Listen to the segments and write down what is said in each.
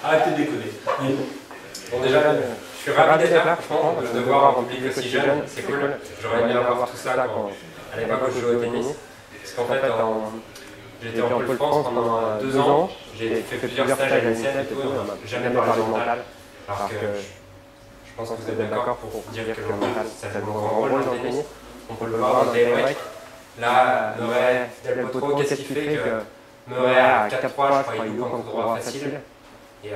Arrêtez de déconner. Bon, déjà, je suis ravi d'être là, franchement, de voir un public aussi jeune, c'est cool. J'aurais aimé avoir tout ça à l'époque où je jouais au tennis. Parce qu'en fait, j'étais en Pôle France pendant 2 ans, j'ai fait plusieurs stages à l'INSEP et tout, on n'a jamais parlé de mental. Alors que je pense que vous êtes d'accord pour dire que le mental, ça joue un grand rôle dans le tennis. On peut le voir dans le break. Là, Murray, Del Potro, qu'est-ce qui fait que Murray à 4-3, je crois, il loupe un coureur facile, et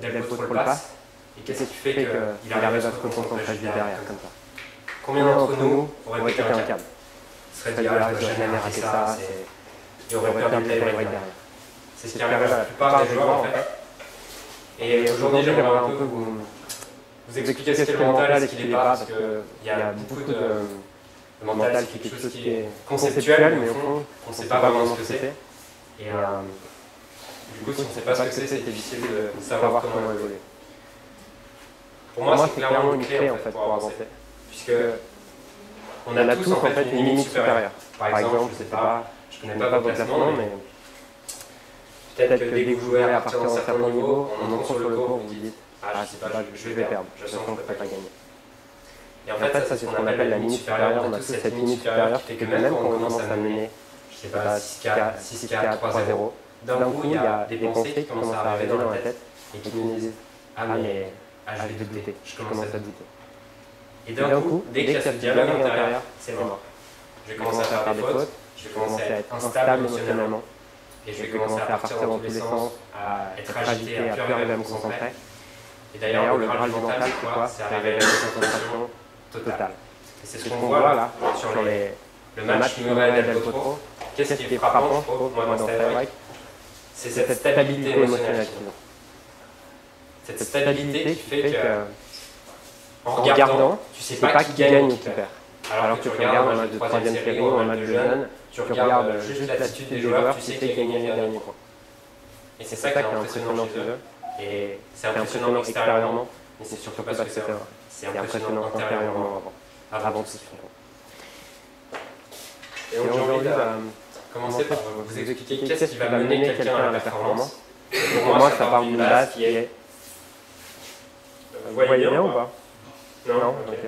Del Potro le passe. Et qu'est-ce qui fait qu'il arrive à se concentrer derrière, comme ça? Combien d'entre nous auraient pété un câble? Serait dit, ah, je dois jamais rater ça, et aurait perdu le break derrière. C'est ce qui arrive à la plupart des joueurs, en fait. Et aujourd'hui, j'aimerais un peu vous expliquer ce qu'est le mental et ce qu'il n'est pas, parce qu'il y a beaucoup de... Le mental, c'est quelque chose qui est conceptuel, mais au fond, on ne sait pas vraiment ce que c'est. Et du coup, si on ne sait pas ce que c'est difficile de savoir comment évoluer. Pour moi, c'est clairement une clé en fait, pour avancer. Puisque on a tous en fait une limite supérieure. Par exemple, je ne connais pas vos classements, mais peut-être que dès que vous jouez à partir d'un certain niveau, on monte sur le court, vous vous dites « Ah, je sais pas, je vais perdre, je sens que je ne peux pas gagner ». Et en fait, ça c'est ce qu'on appelle la limite supérieure. On a tous cette limite supérieure qui fait que même quand on commence à mener, je sais pas, 6-4, 3-0, d'un coup, il y a des pensées qui commencent à arriver dans la tête et qui nous disent « Ah, mais je vais douter, je commence à douter ». Et d'un coup, dès qu'il y a ce dialogue intérieur, c'est mort. Je vais commencer à faire des fautes, je vais commencer à être instable émotionnellement, et je vais commencer à partir dans tous les sens, à être agité, à plus arriver à me concentrer. Et d'ailleurs, le Graal du mental, c'est quoi? C'est arriver à une concentration totale. Et c'est ce qu'on voit là, sur le match Murray et Del Potro. Qu'est-ce qui est frappant, je trouve, moi, dans cette break? C'est cette stabilité émotionnelle qu'ils ont. Cette stabilité qui fait que, en regardant, tu sais pas qui gagne ou qui perd. Alors que tu regardes un match de 3e série ou un match de jeunes, tu regardes juste l'attitude des joueurs, tu sais qui a gagné le dernier point. Et c'est ça qui est impressionnant chez eux. Et c'est impressionnant extérieurement, mais c'est surtout parce que c'est impressionnant intérieurement avant tout ce qu'ils font. Et aujourd'hui, on va commencer par vous expliquer qu'est-ce qui va mener quelqu'un à la performance. Pour moi, ça part d'une base qui est... Vous voyez bien ou pas? Non, ok.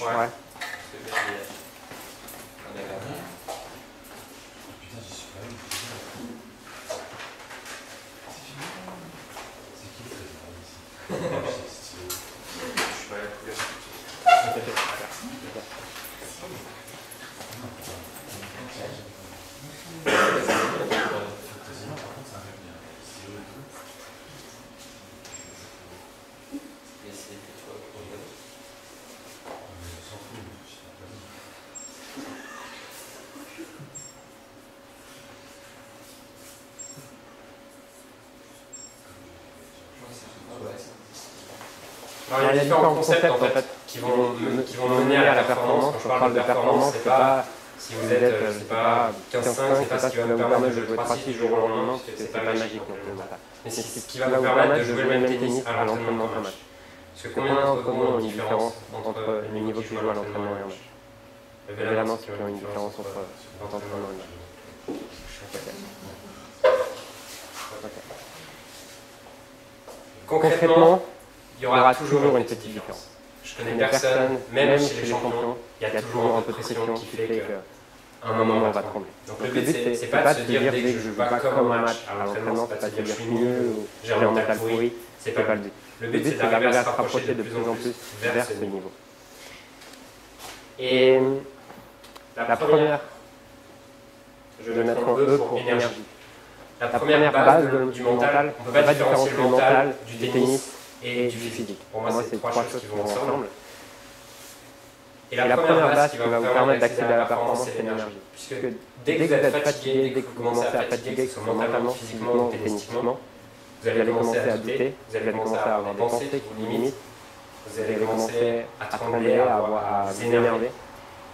Ouais. Alors, il y a différents concepts en fait qui vont mener à la performance. Quand je parle de performance, c'est pas si vous êtes, c'est pas 15-5, c'est pas ce qui va vous permettre de jouer 3-6 du jour au lendemain, parce que c'est pas magique non plus. Mais c'est ce qui va vous permettre de jouer le même tennis à l'entraînement qu'un match. Parce que combien d'entre vous ont une différence entre le niveau qu'ils jouent à l'entraînement et un match? Levez la main ceux qui ont une différence entre l'entraînement et un match. Concrètement, il y aura toujours une petite différence. Je connais personne, même chez les champions, il y a toujours un peu de pression qui fait qu'à un moment on va trembler. Donc le but, c'est pas de se dire dès que je joue pas comme un match à l'entraînement, c'est pas de se dire je suis nul ou j'ai un mental pourri, c'est pas le but. Le but, c'est d'arriver à se rapprocher de plus en plus vers ce niveau. Et la première, je vais mettre en E pour énergie. La première base du mental, on ne peut pas différencier le mental du tennis et du physique. Pour moi, c'est trois choses qui vont ensemble. Et la première base qui va vous permettre d'accéder à la performance, c'est l'énergie. Puisque dès que vous êtes fatigué, dès que vous commencez à fatiguer, que ce soit mentalement, physiquement ou tennistiquement, vous allez commencer à douter, vous allez commencer à avoir des pensées qui vous limitent, vous allez commencer à trembler, à vous énerver.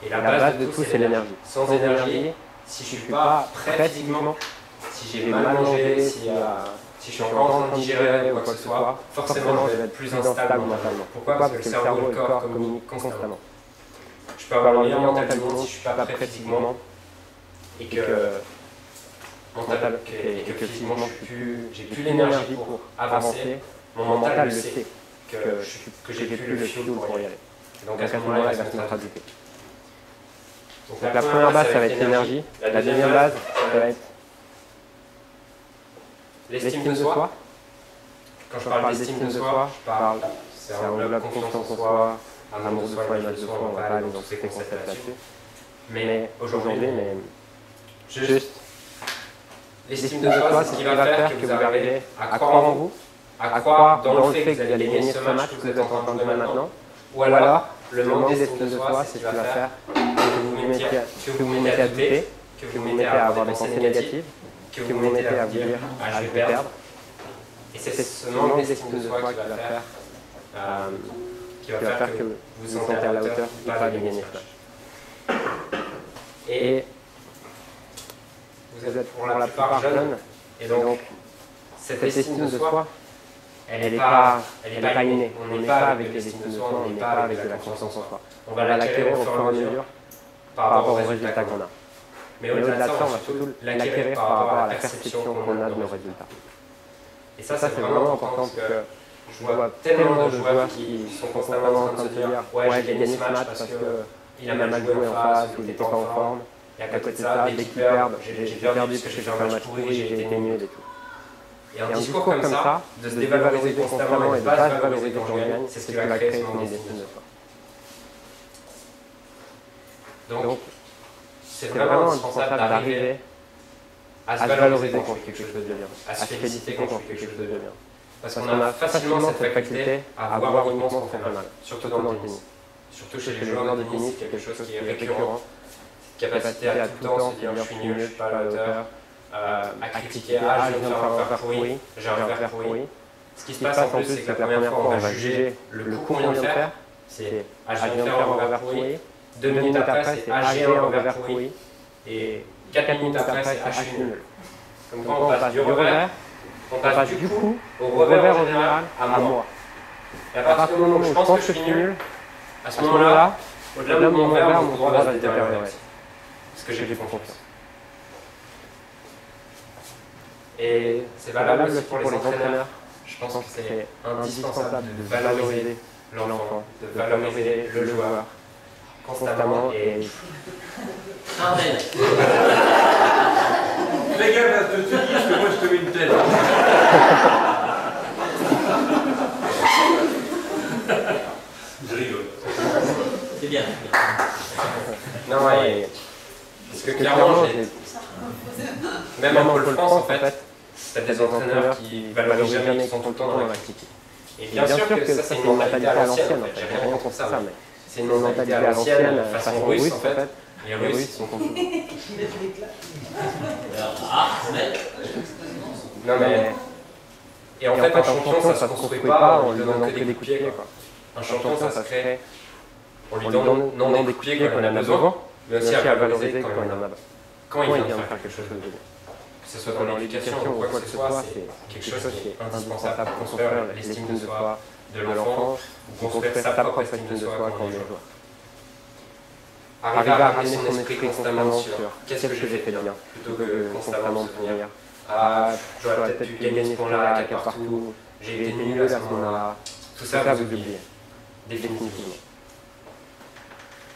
Et la base de tout, c'est l'énergie. Sans énergie, si je ne suis pas prêt physiquement, si j'ai mal mangé, si je suis encore en train de digérer ou quoi que ce soit, forcément je vais être plus instable mentalement. Pourquoi? Parce que le cerveau et le corps communiquent constamment. Je peux avoir le meilleur mental du monde si je ne suis pas prêt physiquement et que mental et que physiquement j'ai plus l'énergie pour avancer, mon mental le sait que j'ai plus le fuel pour y aller. Donc à ce moment-là, il va se mettre à douter. Donc la première base, ça va être l'énergie. La deuxième base, ça va être l'estime de soi. Quand je parle d'estime de soi, ça englobe confiance en soi, amour de soi, image de soi, on va pas aller dans tous ces concepts là-dessus. Mais aujourd'hui, juste l'estime de soi, c'est ce qui va faire que vous arrivez à croire en vous, à croire dans le fait que vous allez gagner ce match que vous êtes en train de jouer maintenant, ou alors le manque d'estime de soi, c'est ce qui va faire que vous vous mettez à douter, que vous vous mettez à avoir des pensées négatives, que vous vous mettez à vous dire « ah, je vais perdre ». Et c'est ce manque d'estime de soi qui va faire que vous vous sentez à la hauteur ou pas de gagner ce match. Et vous êtes pour la plupart jeunes, et donc cette estime de soi, elle n'est pas innée. On n'est pas avec l'estime de soi, on n'est pas avec de la confiance en soi. On va l'acquérir au fur et à mesure par rapport aux résultats qu'on a. Mais au-delà de ça, on va surtout l'acquérir par rapport à la perception qu'on a de nos résultats. Et ça, c'est vraiment important parce que je vois tellement de joueurs qui sont constamment en train de se dire « ouais, j'ai gagné ce match parce qu'il a mal joué en face ou il n'était pas en forme ». Et à côté de ça, dès qu'ils perdent, j'ai perdu parce que j'ai fait un match pourri, j'ai été nul et tout. Et un discours comme ça, de se dévaloriser constamment et de ne pas se valoriser quand on gagne, c'est ce qui va créer ce manque d'estime de soi. Donc, c'est vraiment indispensable d'arriver à se valoriser quand on fait quelque chose de bien, à se féliciter quand on fait quelque chose de bien. Parce qu'on a facilement cette faculté à voir uniquement ce qu'on fait mal, surtout dans le tennis. Surtout chez les joueurs de tennis, c'est quelque chose qui est récurrent. Cette capacité à tout le temps se dire je suis nul, je ne suis pas à la hauteur, à critiquer, ah je viens de faire un revers pourri, j'ai un revers pourri. Ce qui se passe en plus, c'est que la première fois, on va juger le coup qu'on vient de faire, c'est ah je viens de faire un revers pourri, 2 minutes après, c'est ah j'ai un revers pourri, et 4 minutes après, c'est ah je suis nul. Comme quand on passe du revers, on passe du coup au revers en général à moi. Et à partir du moment où je pense que je suis nul, à ce moment-là, au-delà de mon revers, mon droit va se détériorer. Parce que j'ai plus confiance. Et c'est valable aussi pour les entraîneurs. Je pense que c'est indispensable de valoriser l'enfant, de valoriser le joueur constamment et... Amen. Les gars, je te dis que moi je te mets une tête. Je rigole. C'est bien. Non, ouais. Parce que clairement, même en Pôle France, en fait, t'as des entraîneurs qui valorisent jamais, qui sont tout le temps dans l'activité. Et bien sûr que ça, c'est une mentalité à l'ancienne, en fait. J'ai rien contre ça, mais c'est une mentalité à l'ancienne, façon russe, en fait. Les Russes sont contre. Non, mais. Et en fait, un champion, ça se construit pas en lui donnant que des coups de pied, quoi. Un champion, ça se crée en lui donnant non des coups de pied quand il en a besoin, mais aussi à valoriser quand il en a besoin. Quand il vient de faire quelque chose de bien. Que ce soit dans l'éducation ou quoi que ce soit, c'est quelque chose qui est indispensable pour construire l'estime de soi de l'enfant, ou construire sa propre estime de soi quand on est joueur. Arriver à ramener son esprit constamment sur qu'est-ce que j'ai fait de bien, plutôt que constamment de dire ah, j'aurais peut-être pu gagner ce point-là à quelque partout, j'ai été nul à ce moment-là. Tout ça, vous oubliez, définitivement.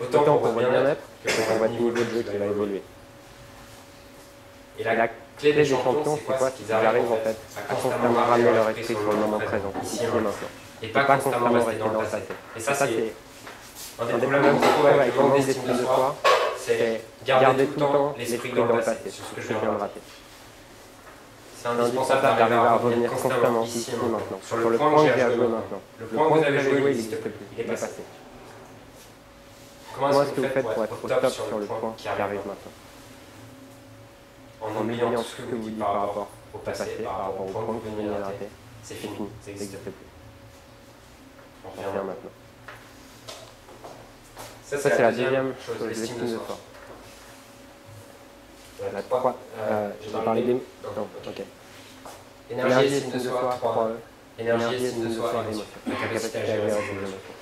Autant pour votre bien-être que pour votre niveau de jeu qui va évoluer. Et la clé des champions, c'est quoi? C'est qu'ils arrivent en fait à constamment ramener leur esprit sur le moment présent, ici et maintenant. Et pas constamment rester dans le passé. Et ça, c'est un des problèmes qu'on trouve avec le manque d'estime de soi, c'est garder tout le temps l'esprit dans le passé, sur ce que je viens de rater. C'est indispensable d'arriver à revenir constamment ici et maintenant, sur le point que j'ai à jouer maintenant. Le point que vous avez joué, il n'existe plus, il est passé. Comment est-ce que vous faites pour être au top sur le point qui arrive maintenant? En oubliant tout ce que vous dites par rapport au passé, par rapport au point que vous venez de rater, c'est fini, ça n'existe plus. On revient maintenant. Ça, c'est la deuxième chose, l'estime de soi. La 3, j'ai parlé des... Non, ok. Énergie, estime de soi, 3E. Énergie, estime de soi, émotion. La capacité à gérer ses émotions.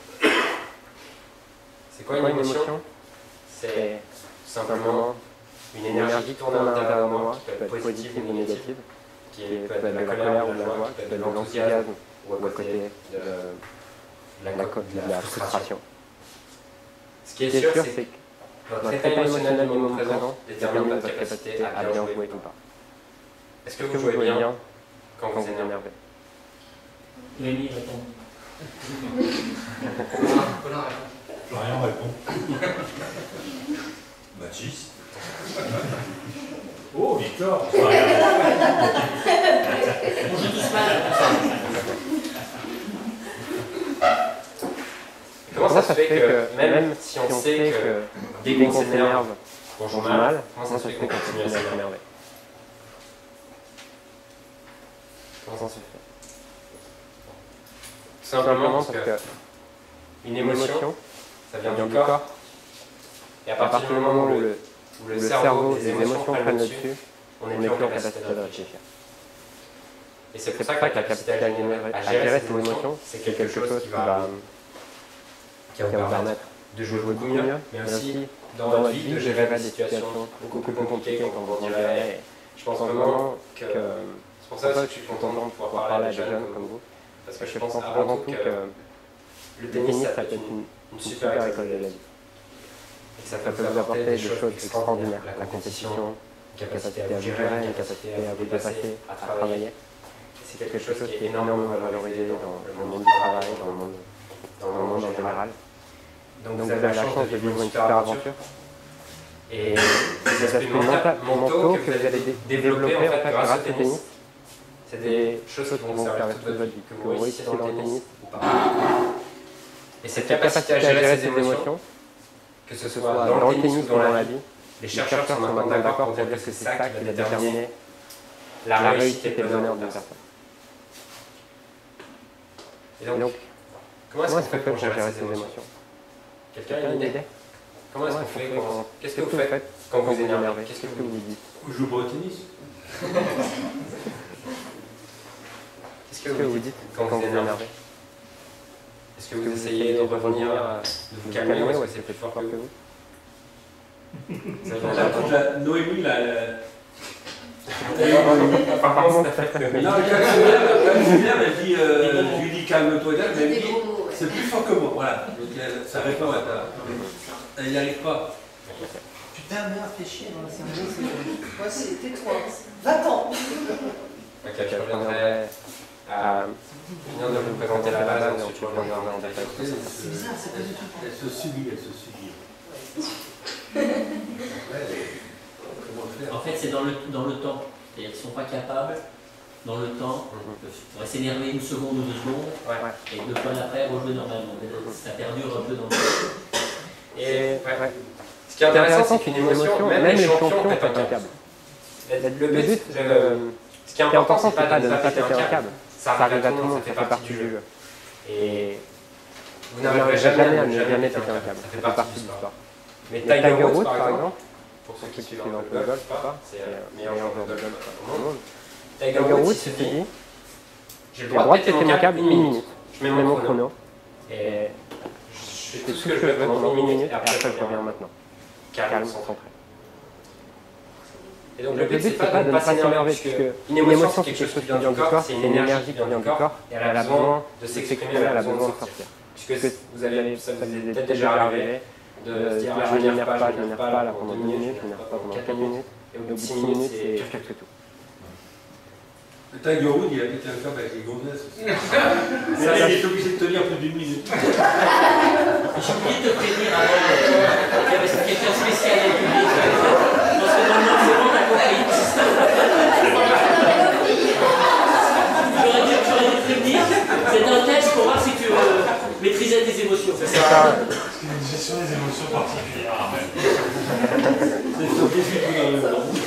C'est quoi une émotion? C'est simplement une énergie qui tourne à l'intérieur de moi, qui peut être positive ou négative, qui peut être de la colère ou de la joie, qui peut être de l'enthousiasme ou à côté de la frustration. Ce qui est sûr, c'est que votre état émotionnel du moment présent détermine votre capacité à bien jouer ou pas. Est-ce que vous jouez bien quand vous êtes énervé? Rémi répond. Florian répond. Mathis. Oh, Victor. On joue tous mal. Comment ça se fait que, même si on sait que dès qu'on s'énerve, on joue mal, comment ça se fait qu'on continue à s'énerver? Comment ça se fait? Tout simplement parce que une émotion, ça vient du corps, et à partir du moment où le cerveau, les émotions prennent le dessus, on n'est plus en capacité de réfléchir. Et c'est pour ça que la capacité à gérer ses émotions, c'est quelque chose qui va vous permettre de jouer beaucoup mieux, mais aussi dans votre vie de gérer des situations beaucoup plus compliquées quand vous en gérez. Je pense vraiment que c'est pour ça que je suis content de pouvoir parler à des jeunes comme vous, parce que je pense avant tout que le tennis, ça peut être une super école de la vie. Et ça peut vous apporter des choses extraordinaires, la compétition, une capacité à vous gérer, une capacité à vous dépasser, à travailler. C'est quelque chose qui est énormément valorisé dans le monde du travail, dans le monde en général. Donc vous avez la chance de vivre une super aventure. Et les aspects mentaux que vous allez développer en fait grâce au tennis, c'est des choses qui vont vous servir toute votre vie, que vous réussissiez dans le tennis ou pas. Et cette capacité à gérer ses émotions, que ce soit dans le tennis ou dans la vie, les chercheurs sont maintenant d'accord pour dire que c'est ça qui va déterminer la réussite et le bonheur d'une personne. Et donc, comment est-ce qu'on fait pour gérer ses émotions? Quelqu'un a une idée? Comment est-ce qu'on fait? Qu'est-ce que vous faites quand vous êtes énervé? Qu'est-ce que vous vous dites? Je joue pas au tennis. Qu'est-ce que vous dites quand vous êtes énervé? Est-ce que vous essayez de revenir, de vous calmer ou est-ce que c'est plus fort que vous? Noémie, là. Apparemment, c'est fait. Non, quand Julien m'a dit, je lui dis calme-toi, mais elle dit c'est plus fort que moi. Voilà. Donc ça répond à ta. Elle n'y arrive pas. Putain, merde, fais chier dans la séance. Moi, c'est tais-toi. Va-t'en. Ok, je reviendrai à finir de vous présenter la base, ensuite je reviendrai en détail. C'est bizarre, c'est pas du tout. Elle se subit, elle se subit. En fait, c'est dans le temps. C'est-à-dire qu'ils ne sont pas capables, dans le temps, de s'énerver une seconde ou 2 secondes, et 2 fois après, rejouer normalement. Ça perdure un peu dans le temps. Et ce qui est intéressant, c'est qu'une émotion, même les champions pètent un câble. Le but, ce qui est important, c'est pas de ne pas péter un câble. Ça arrive à tout le monde, ça fait partie du jeu. Et vous n'arriverez jamais à ne jamais péter un câble, ça fait partie du sport. Mais Tiger Woods, par exemple, pour ceux qui suivent un peu le golf, c'est le meilleur joueur de golf au monde. Tiger Woods se dit, j'ai le droit de péter mon câble 1 minute. Je mets mon chrono et je fais tout ce que je veux pendant 1 minute et après je reviens maintenant. Calme, concentré. Et donc le but, c'est pas de ne pas s'énerver, puisque une émotion, c'est quelque chose qui vient du corps, c'est une énergie qui vient du corps, et elle a besoin de s'exprimer, elle a besoin de sortir. Puisque ça vous est peut-être déjà arrivé de se dire je ne m'énerve pas là pendant 2 minutes, je ne m'énerve pas pendant 4 minutes, et au bout de 6 minutes, c'est je capte tout. Le Tiger Woods, il a pété un câble avec les gonzesses aussi. Il est obligé de tenir plus d'1 minute. J'ai oublié de te prévenir avant qu'il y avait quelqu'un spécial au public. Parce que dans le monde, c'est bon, t'as compris. J'aurais dû te prévenir. C'est un test pour voir si tu maîtrisais tes émotions. C'est ça. C'est une gestion des émotions particulière. C'est sur 18 ou dans le monde.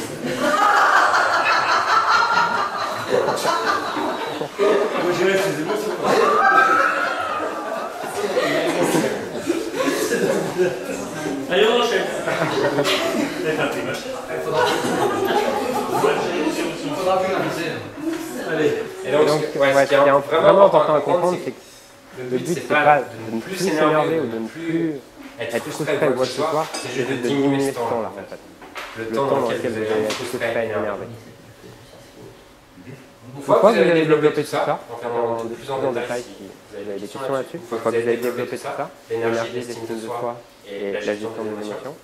Moi, j'irais ces émotions. Allez, on enchaîne. Il faudra vulgariser. Allez. Et donc, ce qui est vraiment important à comprendre, c'est que le but, c'est pas de ne plus s'énerver ou de ne plus être frustré ou quoi que ce soit, c'est juste de diminuer ce temps-là, en fait. le temps dans lequel vous allez être tous prêts et énervés. Une fois que vous avez développé tout ça, en faisant de plus en détail, si vous avez des questions là-dessus, une fois que vous avez développé tout ça, l'énergie, l'estime de soi et la gestion des émotions,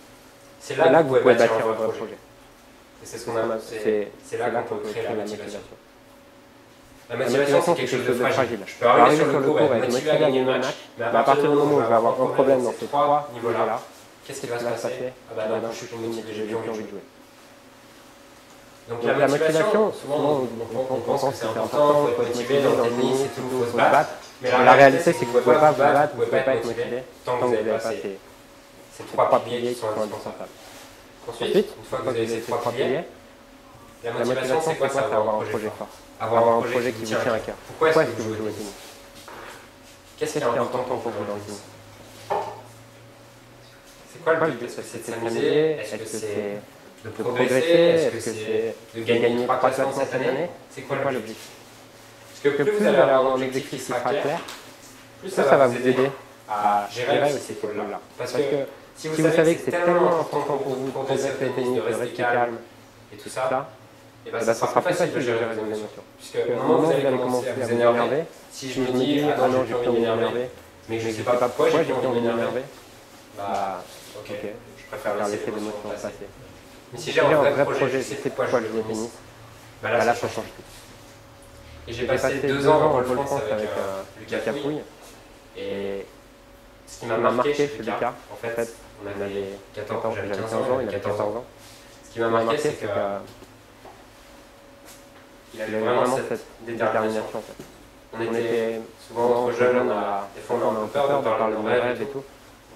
c'est là que vous pouvez bâtir votre projet. Et c'est ce qu'on a, c'est là qu'on peut créer la motivation. La motivation, c'est quelque chose de fragile. Je peux arriver sur le cours et être motivé à gagner le match, mais à partir du moment où je vais avoir un problème dans ces trois niveaux-là, qu'est-ce qui va se passer? Ah bah non, je suis plus motivé, j'ai plus envie de jouer. Donc la motivation, souvent on pense que c'est important, il faut être motivé dans le tennis et tout, il faut se battre. Mais la réalité, c'est que vous ne pouvez pas vous battre, vous ne pouvez pas être motivé tant que vous n'avez pas ces trois piliers qui sont indispensables. Ensuite, une fois que vous avez ces trois piliers, la motivation, c'est quoi? C'est avoir un projet fort. Avoir un projet qui vous tient à cœur. Pourquoi est-ce que vous jouez au tennis? Qu'est-ce qui est important pour vous dans le tennis? C'est quoi le but? Est-ce que c'est de s'amuser? Est-ce que c'est de progresser? Est-ce que c'est de gagner 3 classements cette année? C'est quoi l'objectif? Parce que plus vous allez avoir un objectif qui sera clair, plus ça va vous aider à gérer ces pôles-là. Parce que si vous savez que c'est tellement important pour vous de progresser au tennis, de rester calme et tout ça, et ben ça sera plus facile de gérer vos émotions. Puisque au moment où vous allez commencer à vous énerver, si je me dis « Ah non, j'ai plus envie de m'énerver, mais je ne sais pas pourquoi j'ai plus envie de m'énerver », bah ok, je préfère laisser l'émotion passer. Mais si j'ai un vrai projet, je sais pourquoi je joue au tennis, bah là ça change tout. Et j'ai passé 2 ans en Pôle France avec Lucas Pouille, et ce qui m'a marqué chez Lucas, en fait, on avait 14 ans, j'avais 15 ans, il avait 14 ans. Ce qui m'a marqué, c'est que il avait vraiment cette détermination en fait. On était souvent entre jeunes, des fois on a un peu peur de parler de nos rêves et tout.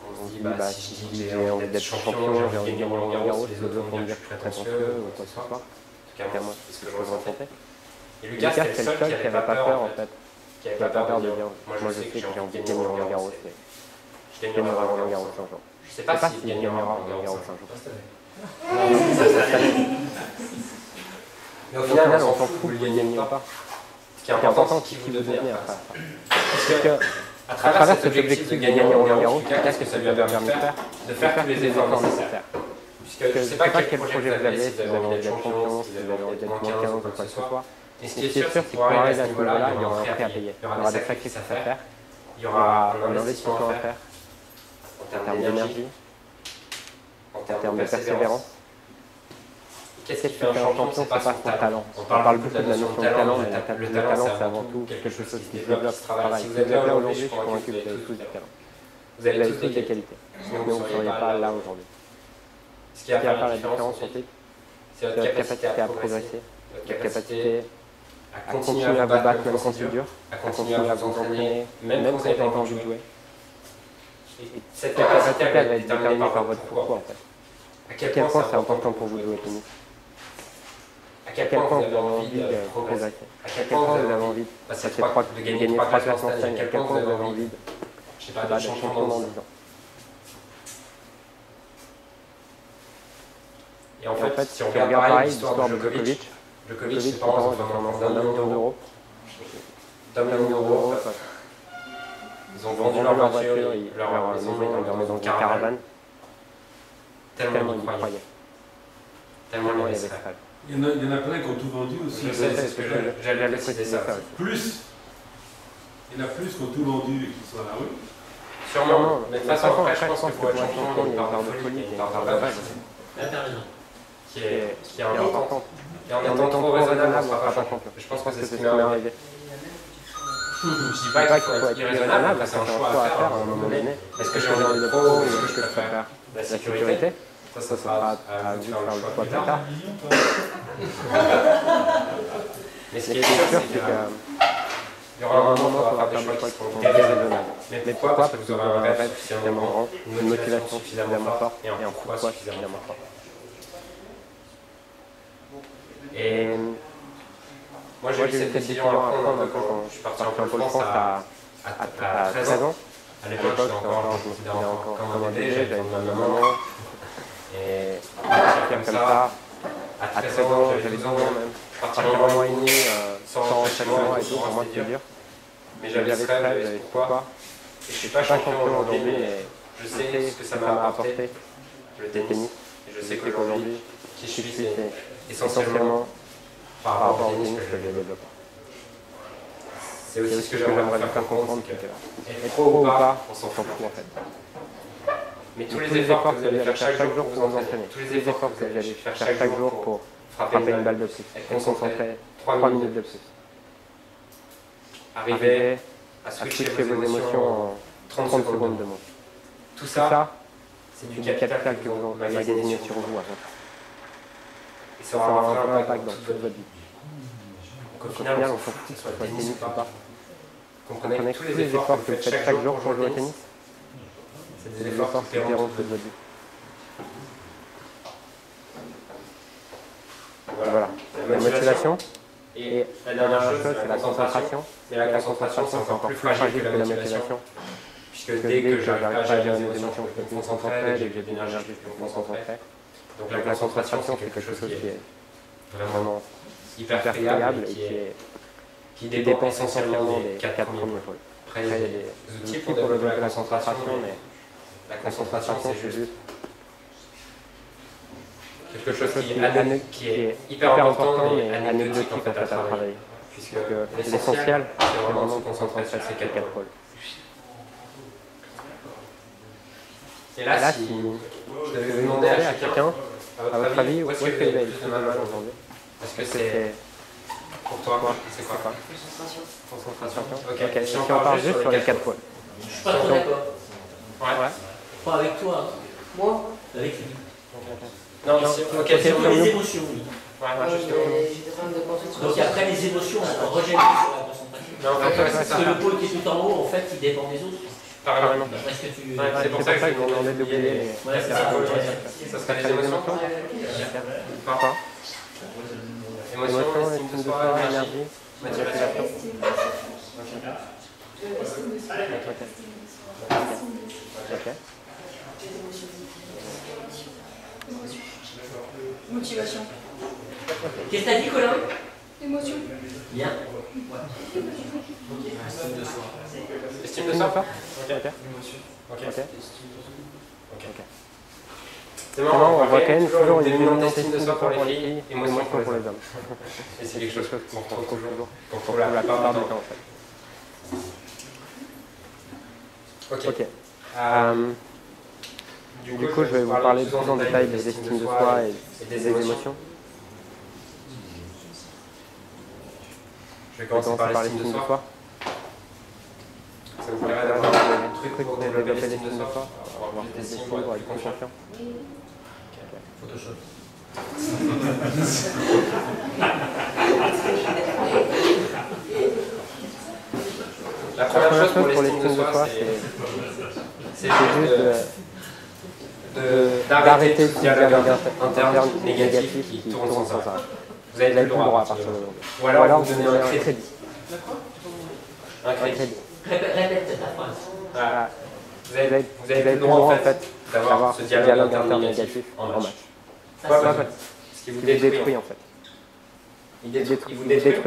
On se dit, bah si je dis j'ai envie d'être champion, j'ai envie de gagner Roland Garros, les autres vont me dire que je suis prétentieux ou quoi que ce soit. En tout cas moi, c'est ce que je ressentais. Et Lucas, c'était le seul qui n'avait pas peur en fait. Qui n'avait pas peur de dire, moi je sais que j'ai envie de gagner Roland Garros, mais je gagnerai Roland Garros un jour. Je sais pas s'il gagnera Roland Garros un jour. Mais au final, on s'en fout, vous le gagnez ou pas. Ce qui est important, c'est qui vous devenez après. Parce que, à travers cet objectif de gagner Roland Garros, qu'est-ce que ça lui a permis de faire? De faire tous les efforts nécessaires. Puisque je ne sais pas quel projet vous avez, si vous avez envie d'être champion, si vous avez envie d'être moins 15 ou quoi que ce soit. Et ce qui est sûr, c'est que pour arriver à ce niveau-là, il y aura un prix à payer. Il y aura des sacrifices à faire, il y aura un investissement à faire, en termes d'énergie, en termes de persévérance. Qu'est-ce qui fait un champion? C'est pas son talent. On parle beaucoup de la notion de talent, mais le talent, c'est avant tout quelque chose qui se développe, qui travaille. Si vous êtes là aujourd'hui, je suis convaincu que vous avez tous du talent. Vous avez tous des qualités, sinon vous ne seriez pas là aujourd'hui. Ce qui va faire la différence, c'est votre capacité à progresser, votre capacité à continuer à vous battre même quand c'est dur, à continuer à vous entraîner, même quand vous n'avez pas envie de jouer. Et cette capacité, elle va être déterminée par votre pourquoi en fait. À quel point c'est important pour vous de jouer au tennis? À quel point vous avez envie de progresser? À quel point vous avez envie de gagner 3 classements cette année? À quel point vous avez envie de, je sais pas, d'être champion dans 10 ans? Et en fait, si on regarde pareil l'histoire de Djokovic, ses parents ont fait un d'un million d'euros. Ils ont vendu leur voiture, leur maison de caravane. Tellement ils croyaient. Tellement il y avait ça. Il y en a plein qui ont tout vendu aussi. Je sais, c'est ce que j'allais préciser ça. Plus, il y en a plus qui ont tout vendu et qui sont à la rue. Sûrement, mais de toute façon, après, je pense que pour être champion, il y a une part de folie, il y a une part de rêve qui est importante. Et en étant trop raisonnable, on ne sera pas champion. Je pense que c'est ce qui m'est arrivé. Je ne dis pas qu'il faut être irraisonnable, c'est un choix à faire à un moment donné. Est-ce que j'ai envie de pro ou est-ce que je préfère la sécurité? Ça sera à vous de faire le choix plus tard. Mais ce qui est sûr, c'est qu'il y aura un moment où on va faire des choix qui seront déraisonnables. Mais pourquoi? Parce que vous aurez un rêve suffisamment grand, une motivation suffisamment forte et un pourquoi suffisamment fort. Et moi j'ai eu cette décision à prendre quand je suis parti en Pôle France à 13 ans. À l'époque, je me considérais encore comme un bébé, j'avais une maman. Et partir comme ça, à 13 ans, j'avais 12 ans même, partir en un mois et demi, sans enchaînement et tout, pour moi c'était dur. Mais j'avais ce rêve, j'avais pourquoi. Et je ne suis pas champion aujourd'hui, mais je sais ce que ça m'a apporté, le tennis. Et je sais qu'aujourd'hui, qui je suis, c'est essentiellement par rapport au tennis que je développe. C'est aussi ce que j'aimerais vous faire comprendre, que être pro ou pas, on s'en fout en fait. Mais tous les efforts que vous allez faire chaque jour pour vous entraîner, tous les efforts que vous allez faire chaque jour pour frapper une balle de plus, être concentré 3 minutes de plus. Arriver à switcher vos émotions en 30 secondes de moins. Tout ça, c'est du capital que vous emmagasinez sur vous à votre. Et ça aura un vrai impact dans toute votre vie. Donc au final, on s'en fout que ce soit le tennis ou pas. Comprenez tous les efforts que vous faites chaque jour pour jouer au tennis. C'est des efforts qui paieront toute votre vie. Voilà. La motivation. Et la dernière chose, c'est la concentration. Mais la concentration, c'est encore plus fragile que la motivation. Puisque dès que j'arrive à gérer mes émotions, je peux me concentrer. Dès que j'ai de l'énergie, je peux me concentrer. Donc la concentration, c'est quelque chose qui est vraiment hyper friable et qui dépend essentiellement des 4 premiers pôles. Après, il y a des outils pour développer la concentration, mais la concentration, c'est juste quelque chose qui est hyper important et anecdotique en fait à travailler. Puisque l'essentiel, c'est vraiment de se concentrer sur ces 4 pôles. Et là, si je devais vous demander à chacun, à votre avis, où est-ce que vous avez le plus mal aujourd'hui? Est-ce que c'est pour toi? C'est quoi? Concentration. Ok, si on part juste sur les 4 pôles. Je suis pas trop d'accord. Ouais. Pas avec toi. Moi, avec lui. Non, ok, sur les émotions, oui. Justement. Donc après les émotions, on rejette sur la concentration. Non, en fait, parce que le pôle qui est tout en haut, en fait, il dépend des autres. Carrément. C'est pour ça que je vous demandais d'oublier les... Ouais, c'est ça. Ça serait les émotions? Pas. Émotions, estime de soi, énergie, motivation. Ok. Motivation. Qu'est-ce que t'as dit, Colin? Émotion. Bien. Estime de soi? Ok. C'est marrant, on voit quand même toujours une dominante estime de soi pour les filles et émotion pour les hommes. Et c'est quelque chose qu'on retrouve toujours pour la plupart du temps en fait. Ok. Du coup, je vais vous parler plus en détail de l'estime de soi et des émotions. Je vais commencer par l'estime de soi. Ça vous plairait d'avoir des trucs pour développer l'estime de soi, pour avoir plus d'estime, pour être plus confiant. Photoshop. La première chose pour l'estime de soi, c'est juste d'arrêter ce dialogue interne négatif qui tourne sans arrêt. Vous avez plus le droit à partir de aujourd'hui. Ou alors vous donnez un crédit. Un crédit. Répète ta phrase. Voilà. Vous avez plus le droit en fait d'avoir ce dialogue interne négatif en match. Pourquoi? Parce qu'il vous détruit en fait. Il vous détruit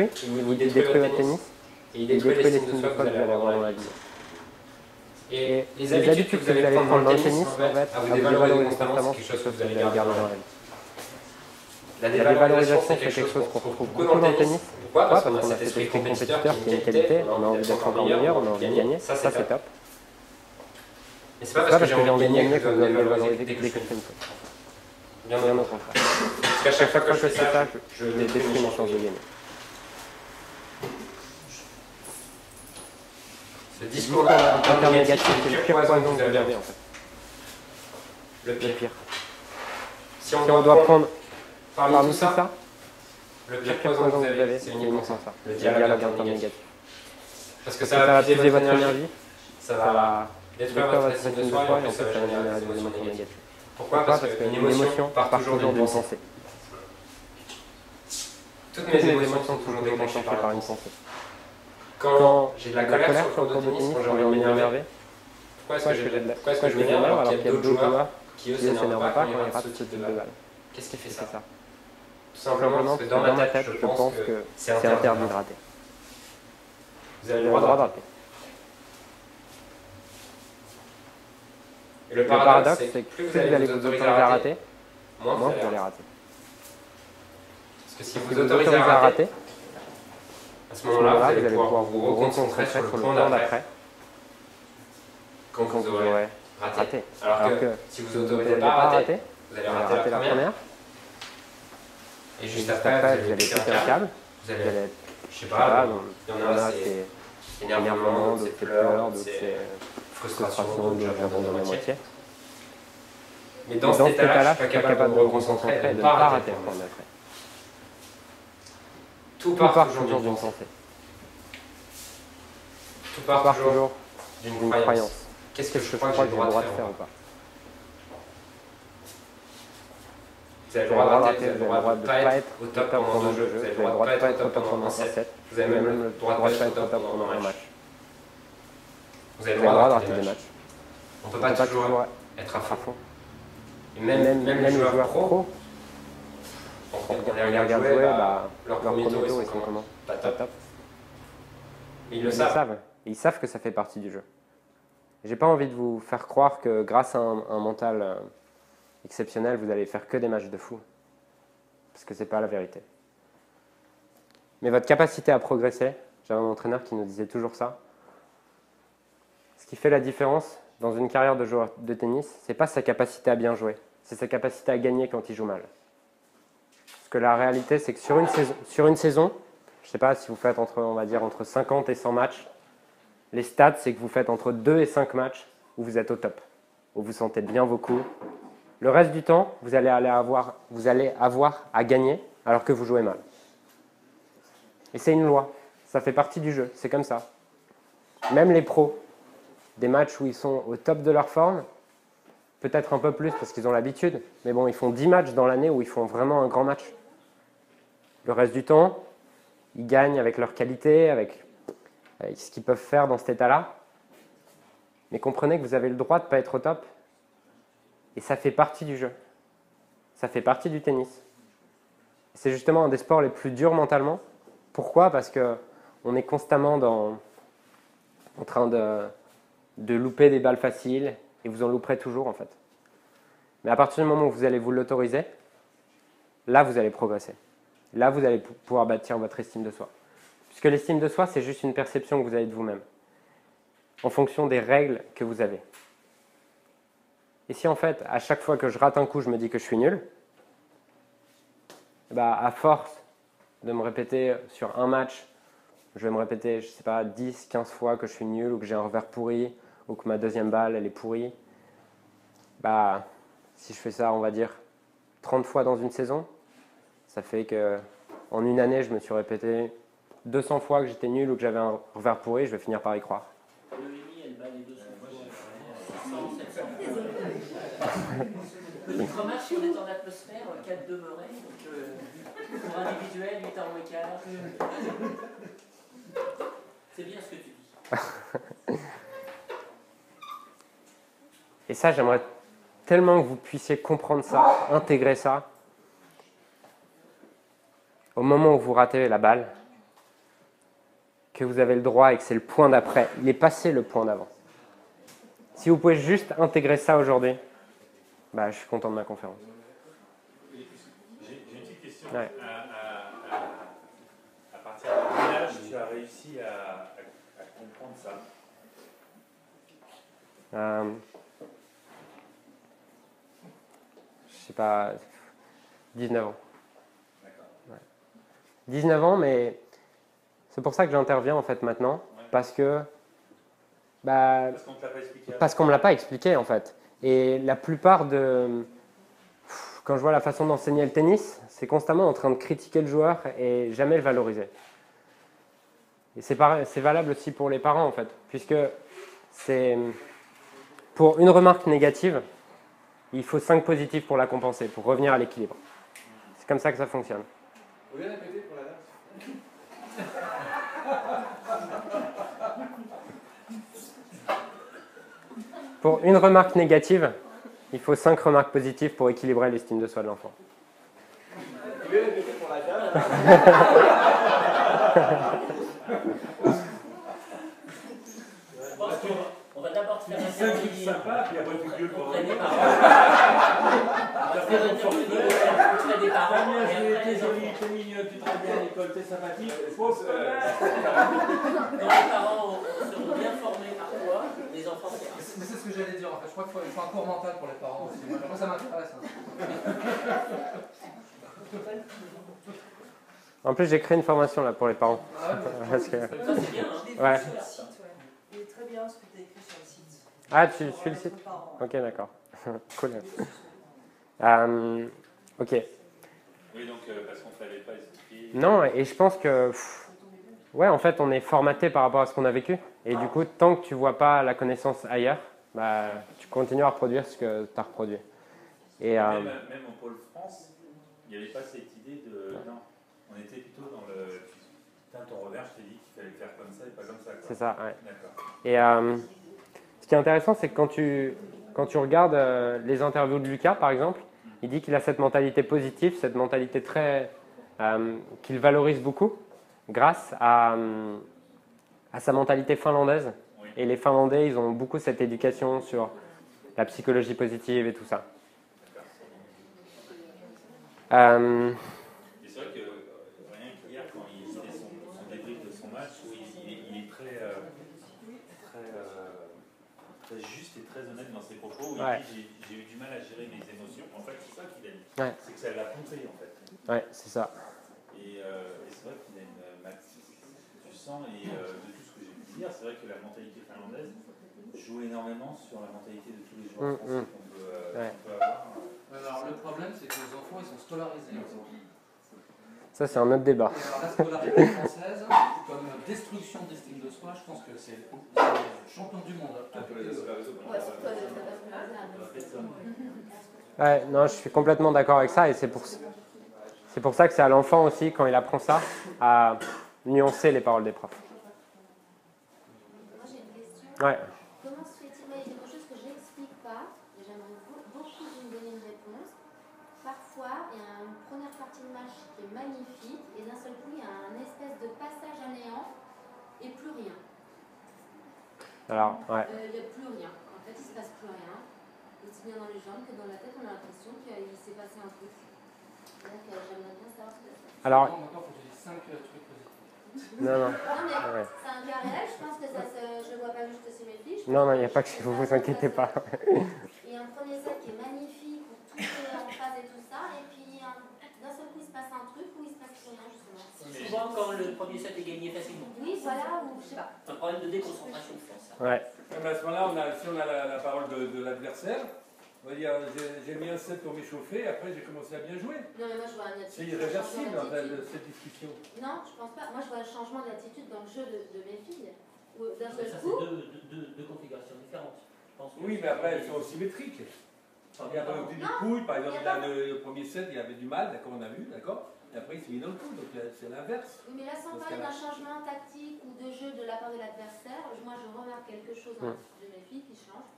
votre tennis et il détruit l'estime de soi que vous allez avoir dans la vie. Et les habitudes que vous allez prendre dans le tennis, en fait, à vous dévaloriser constamment, c'est quelque chose que vous allez garder dans la vie. La dévalorisation, c'est quelque chose qu'on retrouve beaucoup dans le tennis. Pourquoi? Parce qu'on a cet esprit compétiteur qui est une qualité, on a envie d'être encore meilleur, on a envie de gagner, ça c'est top. Et c'est pas parce que j'ai envie de gagner que vous allez me dévaloriser dès que je fais une faute. Bien au contraire. Parce qu'à chaque fois que je fais ça, je détruis mes chances de gagner. Ce discours interne négatif, c'est le pire poison que vous avez en fait. Le pire. Si on doit prendre parmi tout ça, le pire poison que vous avez, c'est uniquement ça. Le dialogue interne négatif. Parce que ça va puiser votre énergie, ça va détruire votre estime de soi et en fait ça va générer des émotions négatives. Pourquoi? Parce qu'une émotion part toujours d'une pensée. Toutes mes émotions sont toujours déclenchées par une pensée. Quand j'ai de la colère sur le cours de tennis, quand j'ai envie de m'énerver, pourquoi est-ce que je m'énerve alors qu'il y a d'autres joueurs qui eux s'énervent pas quand ils ratent ce type de balle? Qu'est-ce qui fait ça? Tout simplement parce que dans ma tête, je pense que c'est interdit de rater. Vous avez le droit de rater. Et le paradoxe, c'est que plus vous allez vous autoriser à rater, moins vous allez rater. Parce que si vous autorisez à rater, à ce moment-là, vous allez pouvoir vous reconcentrer sur le plan d'après quand vous aurez raté. Alors que si vous autorisez pas à rater, vous allez rater la première. Et juste après, vous allez péter un câble. Vous allez être, je sais pas, il y en a, c'est énervement, d'autres c'est pleurs, d'autres c'est frustration, d'autres j'abandonne à moitié. Mais dans cet état-là, je suis pas capable de me reconcentrer et de ne pas rater le plan d'après. Tout part toujours d'une pensée. Tout part toujours d'une croyance. Qu'est-ce que je crois que j'ai le droit de faire ou pas? Vous avez le droit de rater, vous avez le droit de ne pas être au top pendant 2 jeux, vous avez le droit de ne pas être au top pendant un set, vous avez même le droit de ne pas être au top pendant un match. Vous avez le droit de rater des matchs. On ne peut pas toujours être à fond. Et même les joueurs pro, on les regarde jouer, leur premier tour, ils sont comment? Pas top. Ils le savent. Ils savent que ça fait partie du jeu. J'ai pas envie de vous faire croire que grâce à un mental exceptionnel, vous allez faire que des matchs de fou. Parce que c'est pas la vérité. Mais votre capacité à progresser, j'avais un entraîneur qui nous disait toujours ça. Ce qui fait la différence dans une carrière de joueur de tennis, c'est pas sa capacité à bien jouer, c'est sa capacité à gagner quand il joue mal. Parce que la réalité, c'est que sur une saison, je sais pas si vous faites entre 50 et 100 matchs, les stats, c'est que vous faites entre 2 et 5 matchs où vous êtes au top, où vous sentez bien vos coups. Le reste du temps, vous allez avoir à gagner alors que vous jouez mal. Et c'est une loi, ça fait partie du jeu, c'est comme ça. Même les pros, des matchs où ils sont au top de leur forme, peut-être un peu plus parce qu'ils ont l'habitude, mais bon, ils font 10 matchs dans l'année où ils font vraiment un grand match. Le reste du temps, ils gagnent avec leur qualité, avec ce qu'ils peuvent faire dans cet état-là. Mais comprenez que vous avez le droit de ne pas être au top. Et ça fait partie du jeu. Ça fait partie du tennis. C'est justement un des sports les plus durs mentalement. Pourquoi? Parce qu'on est constamment en train de louper des balles faciles. Et vous en louperez toujours en fait. Mais à partir du moment où vous allez vous l'autoriser, là vous allez progresser. Là vous allez pouvoir bâtir votre estime de soi. Puisque l'estime de soi, c'est juste une perception que vous avez de vous-même, en fonction des règles que vous avez. Et si en fait, à chaque fois que je rate un coup, je me dis que je suis nul, à force de me répéter sur un match, je vais me répéter, je sais pas, 10, 15 fois que je suis nul, ou que j'ai un revers pourri, ou que ma deuxième balle, elle est pourrie, si je fais ça, on va dire, 30 fois dans une saison, ça fait que en une année, je me suis répété 200 fois que j'étais nul ou que j'avais un revers pourri, je vais finir par y croire. Notre match, on est en atmosphère, 4 demeurés, donc pour individuel, 8 ans au quart. C'est bien ce que tu dis. Et ça, j'aimerais tellement que vous puissiez comprendre ça, intégrer ça. Au moment où vous ratez la balle, que vous avez le droit et que c'est le point d'après, il est passé le point d'avant. Si vous pouvez juste intégrer ça aujourd'hui, je suis content de ma conférence. J'ai une petite question. Ouais. À partir de quel âge tu as réussi à comprendre ça? Je sais pas, 19 ans. D'accord. Ouais. 19 ans, mais c'est pour ça que j'interviens en fait maintenant, parce que parce qu'on me l'a pas expliqué en fait. Et la plupart quand je vois la façon d'enseigner le tennis, c'est constamment en train de critiquer le joueur et jamais le valoriser. Et c'est valable aussi pour les parents en fait, puisque c'est pour une remarque négative, il faut 5 positifs pour la compenser, pour revenir à l'équilibre. C'est comme ça que ça fonctionne. Vous voulez répéter pour la dame? Pour une remarque négative, il faut 5 remarques positives pour équilibrer l'estime de soi de l'enfant. Vous voulez répéter pour la dame? On va d'abord faire C'est un truc sympa, puis après tu gueules pour auprès des parents. On va faire intervenir auprès des parents. Damien, j'ai été joli, t'es mignon. récolté sympathique. Quand les parents seront bien formés par toi, les enfants Mais c'est ce que j'allais dire en fait. Je crois qu'il faut un cours mental pour les parents aussi. Moi ça m'intéresse. Hein. En plus, j'ai créé une formation là pour les parents. Ah ouais, Parce que... Ça, c'est bien, hein. Ouais. Sur le site, ouais. Il est très bien ce que tu as écrit sur le site. Ah, tu suis le site? Ok, d'accord. Cool. Ok. Oui, donc parce qu'on ne savait pas expliquer. Non, et je pense que... ouais, en fait, on est formaté par rapport à ce qu'on a vécu. Et du coup, tant que tu ne vois pas la connaissance ailleurs, bah, tu continues à reproduire ce que tu as reproduit. Et, même en pôle France, il n'y avait pas cette idée de... Non, on était plutôt dans le... Putain, ton revers, je t'ai dit qu'il fallait le faire comme ça et pas comme ça. c'est ça, ouais. D'accord. Et ce qui est intéressant, c'est que quand tu regardes les interviews de Lucas, par exemple, il dit qu'il a cette mentalité positive, cette mentalité très qu'il valorise beaucoup grâce à sa mentalité finlandaise. Oui. Et les Finlandais, ils ont beaucoup cette éducation sur la psychologie positive et tout ça. Et c'est vrai que rien qu'hier, quand il faisait son débrief de son match, où il est très juste et très honnête dans ses propos, où Ouais. il dit j'ai eu du mal à gérer mes émotions. En fait, c'est ça qu'il a dit. Ouais. C'est que ça l'a pompé, en fait. Ouais, c'est ça. Et c'est vrai qu'il a une du sang et de tout ce que j'ai pu dire, c'est vrai que la mentalité finlandaise joue énormément sur la mentalité de tous les joueurs français qu'on peut avoir. Alors le problème c'est que les enfants ils sont scolarisés. Ça, c'est un autre débat. Et alors la scolarité française, comme destruction d'estime de soi, je pense que c'est le champion du monde. Ouais, non, je suis complètement d'accord avec ça et c'est pour ça que c'est à l'enfant aussi, quand il apprend ça, à nuancer les paroles des profs. Moi j'ai une question. Ouais. Comment se fait-il? Moi il y a quelque chose que je n'explique pas, et j'aimerais beaucoup que vous me donniez une réponse. Parfois, il y a une première partie de match qui est magnifique, et d'un seul coup, il y a un espèce de passage à néant, et plus rien. Alors, ouais. Il n'y a plus rien. En fait, il ne se passe plus rien. Aussi bien dans les jambes que dans la tête, on a l'impression qu'il s'est passé un truc. Donc, j'aimerais bien savoir ce que c'est. Alors, Maintenant, il faut que je dise 5 trucs positifs. non, non. Non, mais Ouais. c'est un cas réel, je pense que ça je ne vois pas juste chez mes filles. Non, non, il n'y a pas que chez vous, vous inquiétez pas. Il y a un premier set qui est magnifique, où tout est en phase et tout ça, et puis d'un seul coup il se passe un truc où il se passe rien justement. Souvent, quand le premier set est gagné facilement. Oui, voilà, ou je sais pas. Un problème de déconcentration, je pense. Ouais. Mais à ce moment-là, si on a la parole de l'adversaire, on va dire j'ai mis un set pour m'échauffer, après j'ai commencé à bien jouer. Non, mais moi je vois un C'est irréversible dans cette discussion. Non, je pense pas. Moi je vois un changement d'attitude dans le jeu de mes filles. Où d'un Ça, seul c'est coup. deux configurations différentes. Je pense que Oui, mais après elles sont symétriques. Il y a du couille, par exemple, là, le premier set, il avait du mal, d'accord, on a vu, d'accord. Et après il s'est mis dans le coup, donc c'est l'inverse. Oui, mais là, sans parler d'un changement tactique ou de jeu de la part de l'adversaire, moi je remarque quelque chose dans l'attitude de mes filles qui change.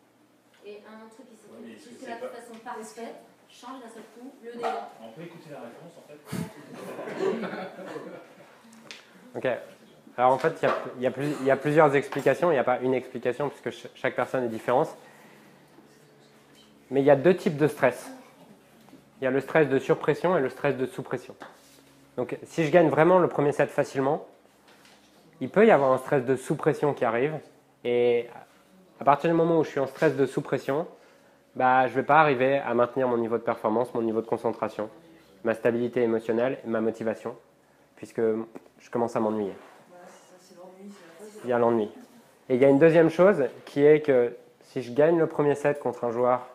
Et un truc qui s'est jusque-là de façon parfaite change d'un seul coup le débat. On peut écouter la réponse en fait. Ok. Alors en fait, il y a plusieurs explications. Il n'y a pas une explication puisque chaque personne est différente. Mais il y a deux types de stress. Il y a le stress de surpression et le stress de sous-pression. Donc si je gagne vraiment le premier set facilement, il peut y avoir un stress de sous-pression qui arrive. Et à partir du moment où je suis en stress de sous-pression, bah, je ne vais pas arriver à maintenir mon niveau de performance, mon niveau de concentration, ma stabilité émotionnelle et ma motivation, puisque je commence à m'ennuyer. Il y a l'ennui. Et il y a une deuxième chose qui est que si je gagne le premier set contre un joueur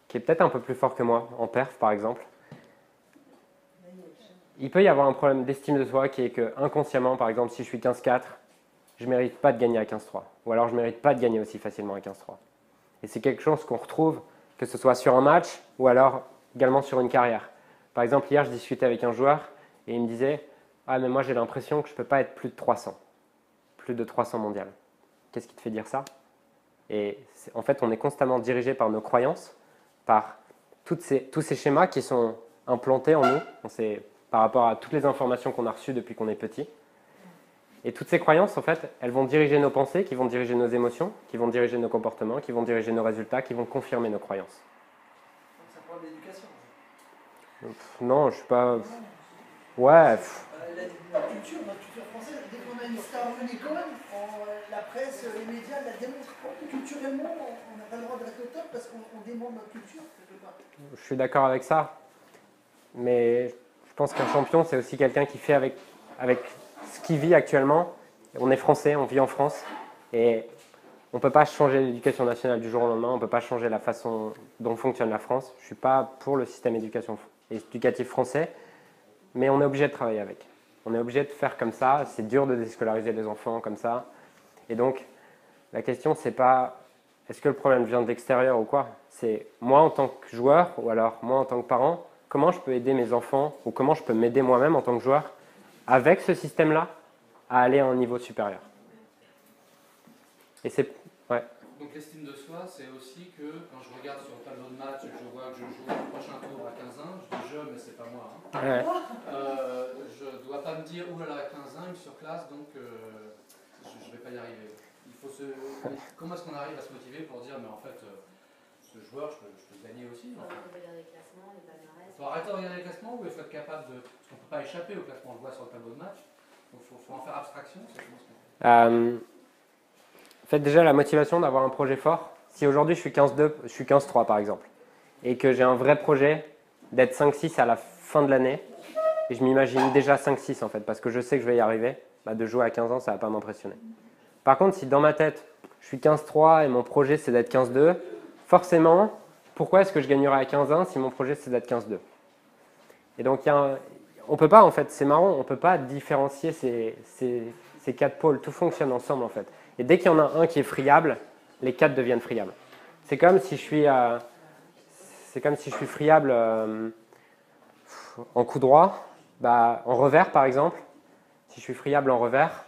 qui est peut-être un peu plus fort que moi, en perf par exemple, il peut y avoir un problème d'estime de soi qui est que inconsciemment, par exemple, si je suis 15-4, je ne mérite pas de gagner à 15-3. Ou alors je ne mérite pas de gagner aussi facilement à 15-3. Et c'est quelque chose qu'on retrouve, que ce soit sur un match ou alors également sur une carrière. Par exemple, hier, je discutais avec un joueur et il me disait « Ah, mais moi j'ai l'impression que je ne peux pas être plus de 300. Plus de 300 mondial. » Qu'est-ce qui te fait dire ça? Et en fait, on est constamment dirigé par nos croyances, par tous ces schémas qui sont implantés en nous, par rapport à toutes les informations qu'on a reçues depuis qu'on est petit. Et toutes ces croyances, en fait, elles vont diriger nos pensées, qui vont diriger nos émotions, qui vont diriger nos comportements, qui vont diriger nos résultats, qui vont confirmer nos croyances. Donc c'est un problème d'éducation. Non, je suis pas... Ouais. La culture française, dès qu'on a une star en icône, la presse, les médias la démontrent. Culturellement, on n'a pas le droit de rester au top parce qu'on démontre notre culture quelque part. Je suis d'accord avec ça, mais je pense qu'un champion, c'est aussi quelqu'un qui fait avec ce qu'il vit actuellement. On est français, on vit en France, et on ne peut pas changer l'éducation nationale du jour au lendemain, on ne peut pas changer la façon dont fonctionne la France. Je ne suis pas pour le système éducatif français, mais on est obligé de travailler avec. On est obligé de faire comme ça, c'est dur de déscolariser les enfants comme ça. Et donc, la question, c'est pas est-ce que le problème vient de l'extérieur ou quoi? C'est moi en tant que joueur, ou alors moi en tant que parent, comment je peux aider mes enfants, ou comment je peux m'aider moi-même en tant que joueur, avec ce système-là, à aller à un niveau supérieur. Et c'est... Ouais. Donc l'estime de soi, c'est aussi que quand je regarde sur le tableau de match et que je vois que je joue le prochain tour à 15-1, je dis je, mais c'est pas moi. Hein. Ouais. Je ne dois pas me dire, oulala, 15-1, il me surclasse, donc je ne vais pas y arriver. Il faut Comment est-ce qu'on arrive à se motiver pour dire, mais en fait, ce joueur, je peux gagner aussi. Il faut regarder les classements, les palmarès. Il faut arrêter de regarder les classements ou il faut être capable de... Parce qu'on ne peut pas échapper au classement, on le voit sur le tableau de match. Donc il faut en faire abstraction, c'est comment ce qu'on fait. Faites déjà la motivation d'avoir un projet fort. Si aujourd'hui je suis 15-2, je suis 15-3 par exemple, et que j'ai un vrai projet d'être 5-6 à la fin de l'année, et je m'imagine déjà 5-6 en fait, parce que je sais que je vais y arriver, bah de jouer à 15 ans, ça ne va pas m'impressionner. Par contre, si dans ma tête, je suis 15-3 et mon projet c'est d'être 15-2, forcément, pourquoi est-ce que je gagnerai à 15-1 si mon projet c'est d'être 15-2? Et donc, on ne peut pas, en fait, c'est marrant, on ne peut pas différencier ces quatre pôles, tout fonctionne ensemble en fait. Et dès qu'il y en a un qui est friable, les quatre deviennent friables. C'est comme si je suis friable en coup droit, bah, en revers par exemple. Si je suis friable en revers,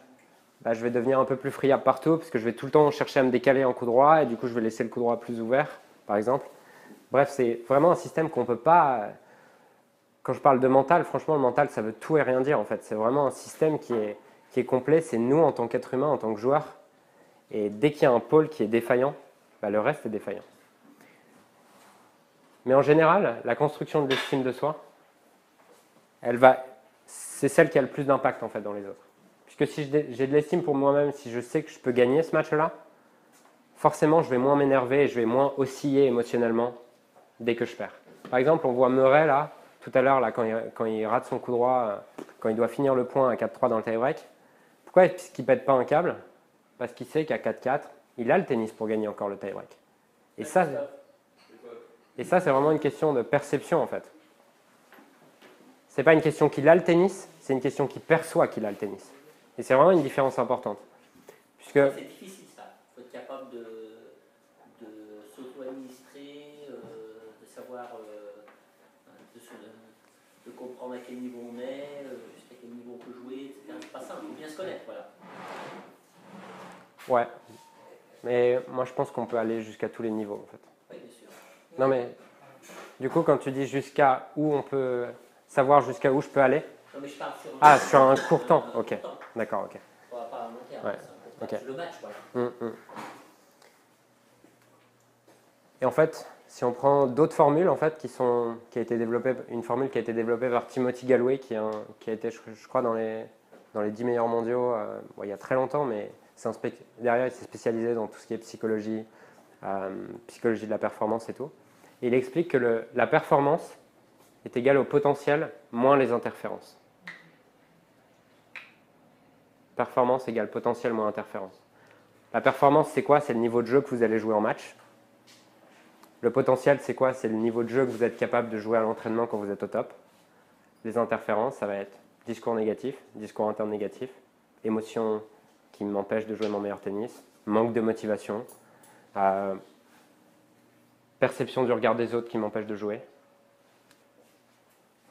bah, je vais devenir un peu plus friable partout parce que je vais tout le temps chercher à me décaler en coup droit et du coup je vais laisser le coup droit plus ouvert par exemple. Bref, c'est vraiment un système qu'on ne peut pas... Quand je parle de mental, franchement le mental ça veut tout et rien dire en fait. C'est vraiment un système qui est complet, c'est nous en tant qu'être humain, en tant que joueur. Et dès qu'il y a un pôle qui est défaillant, bah, le reste est défaillant. Mais en général, la construction de l'estime de soi, c'est celle qui a le plus d'impact en fait dans les autres. Puisque si j'ai de l'estime pour moi-même, si je sais que je peux gagner ce match-là, forcément je vais moins m'énerver et je vais moins osciller émotionnellement dès que je perds. Par exemple, on voit Murray là, tout à l'heure, là, quand il rate son coup droit, quand il doit finir le point à 4-3 dans le tie-break. Pourquoi est-ce qu'il ne pète pas un câble? Parce qu'il sait qu'à 4-4, il a le tennis pour gagner encore le tie-break. Et ça, c'est vraiment une question de perception, en fait. Ce n'est pas une question qu'il a le tennis, c'est une question qu'il perçoit qu'il a le tennis. Et c'est vraiment une différence importante. Puisque... C'est difficile, ça. Il faut être capable de s'auto-administrer, de savoir, de comprendre à quel niveau on est, jusqu'à quel niveau on peut jouer, etc. C'est pas simple, il faut bien se connaître, voilà. Ouais, mais moi je pense qu'on peut aller jusqu'à tous les niveaux en fait. Oui, bien sûr. Non mais, du coup quand tu dis jusqu'à où on peut, savoir jusqu'à où je peux aller? Non mais je parle sur un court temps, ok, d'accord, ok. Pas à long terme, Ouais. c'est un court match, le match, voilà. Et en fait, si on prend d'autres formules en fait qui a été développée, une formule qui a été développée par Timothy Gallwey qui a été je crois dans les 10 meilleurs mondiaux il y a très longtemps, mais derrière il s'est spécialisé dans tout ce qui est psychologie, psychologie de la performance et tout. Et il explique que la performance est égale au potentiel moins les interférences. Performance égale potentiel moins interférence. La performance c'est quoi? C'est le niveau de jeu que vous allez jouer en match. Le potentiel, c'est quoi? C'est le niveau de jeu que vous êtes capable de jouer à l'entraînement quand vous êtes au top. Les interférences, ça va être discours négatif, discours interne négatif, émotions qui m'empêchent de jouer mon meilleur tennis, manque de motivation, perception du regard des autres qui m'empêche de jouer.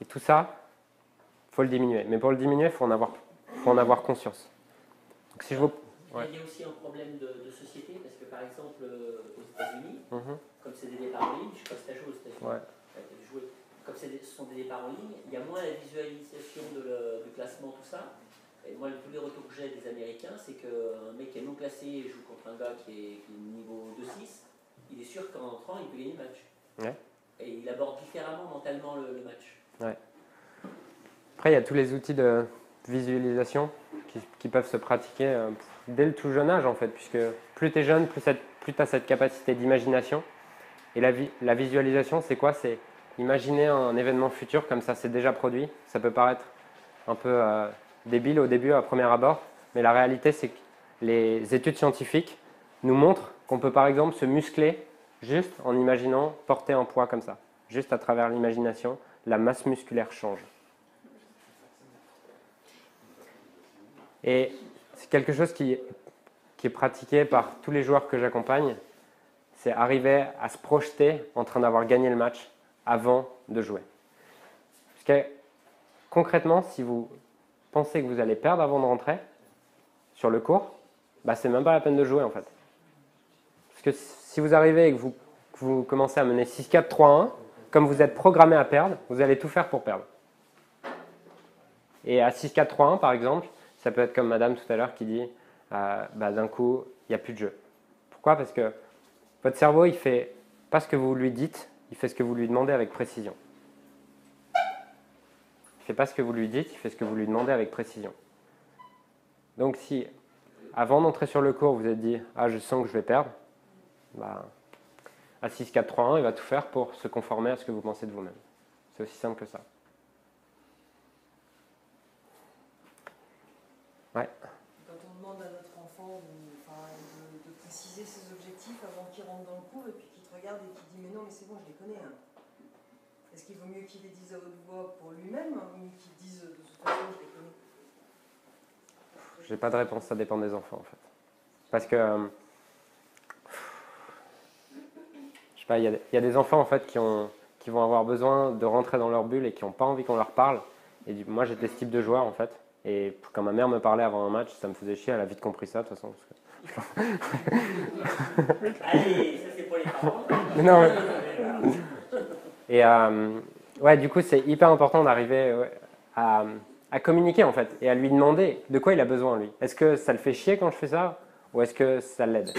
Et tout ça, il faut le diminuer. Mais pour le diminuer, il faut en avoir conscience. Donc, si je vous... Ouais. Il y a aussi un problème de société, parce que par exemple, aux États-Unis, comme c'est des départs en ligne, je ne sais pas si tu as joué aux États-Unis, comme ce sont des départs en ligne, il y a moins la visualisation du classement, tout ça. Et moi, tous les retours que j'ai des Américains, c'est qu'un mec qui est non classé joue contre un gars qui est niveau 2-6, il est sûr qu'en entrant, il peut gagner le match. Ouais. Et il aborde différemment mentalement le match. Ouais. Après, il y a tous les outils de visualisation qui peuvent se pratiquer dès le tout jeune âge, en fait, puisque plus tu es jeune, plus tu as cette capacité d'imagination. Et la visualisation, c'est quoi? C'est imaginer un événement futur comme ça, c'est déjà produit. Ça peut paraître un peu débile au début, à premier abord, mais la réalité, c'est que les études scientifiques nous montrent qu'on peut par exemple se muscler juste en imaginant porter un poids comme ça. Juste à travers l'imagination, la masse musculaire change. Et c'est quelque chose qui est pratiqué par tous les joueurs que j'accompagne, c'est arriver à se projeter en train d'avoir gagné le match avant de jouer. Parce que concrètement, si vous pensez que vous allez perdre avant de rentrer sur le court, bah, c'est même pas la peine de jouer en fait. Parce que si vous arrivez et que vous commencez à mener 6-4, 3-1, comme vous êtes programmé à perdre, vous allez tout faire pour perdre. Et à 6-4, 3-1 par exemple, ça peut être comme madame tout à l'heure qui dit bah, d'un coup, il n'y a plus de jeu. Pourquoi? Parce que votre cerveau, il fait pas ce que vous lui dites, il fait ce que vous lui demandez avec précision. Il fait pas ce que vous lui dites, il fait ce que vous lui demandez avec précision. Donc si, avant d'entrer sur le court, vous êtes dit « Ah, je sens que je vais perdre bah, », à 6, 4, 3, 1, il va tout faire pour se conformer à ce que vous pensez de vous-même. C'est aussi simple que ça. Ouais. Quand on demande à notre enfant de préciser ses objectifs avant qu'il rentre dans le cours et puis qu'il te regarde et qu'il dit « Mais non, mais c'est bon, je les connais. Hein. » Est-ce qu'il vaut mieux qu'il les dise à haute voix pour lui-même ou qu'il dise de toute façon je les connais? J'ai pas de réponse, ça dépend des enfants en fait. Parce que, je sais pas, il y a des enfants en fait qui vont avoir besoin de rentrer dans leur bulle et qui n'ont pas envie qu'on leur parle. Et moi j'étais ce type de joueur en fait. Et quand ma mère me parlait avant un match, ça me faisait chier, elle a vite compris ça de toute façon. Allez, ça c'est pour les parents. Non, et ouais, du coup c'est hyper important d'arriver à communiquer en fait et à lui demander de quoi il a besoin lui. Est-ce que ça le fait chier quand je fais ça ou est-ce que ça l'aide?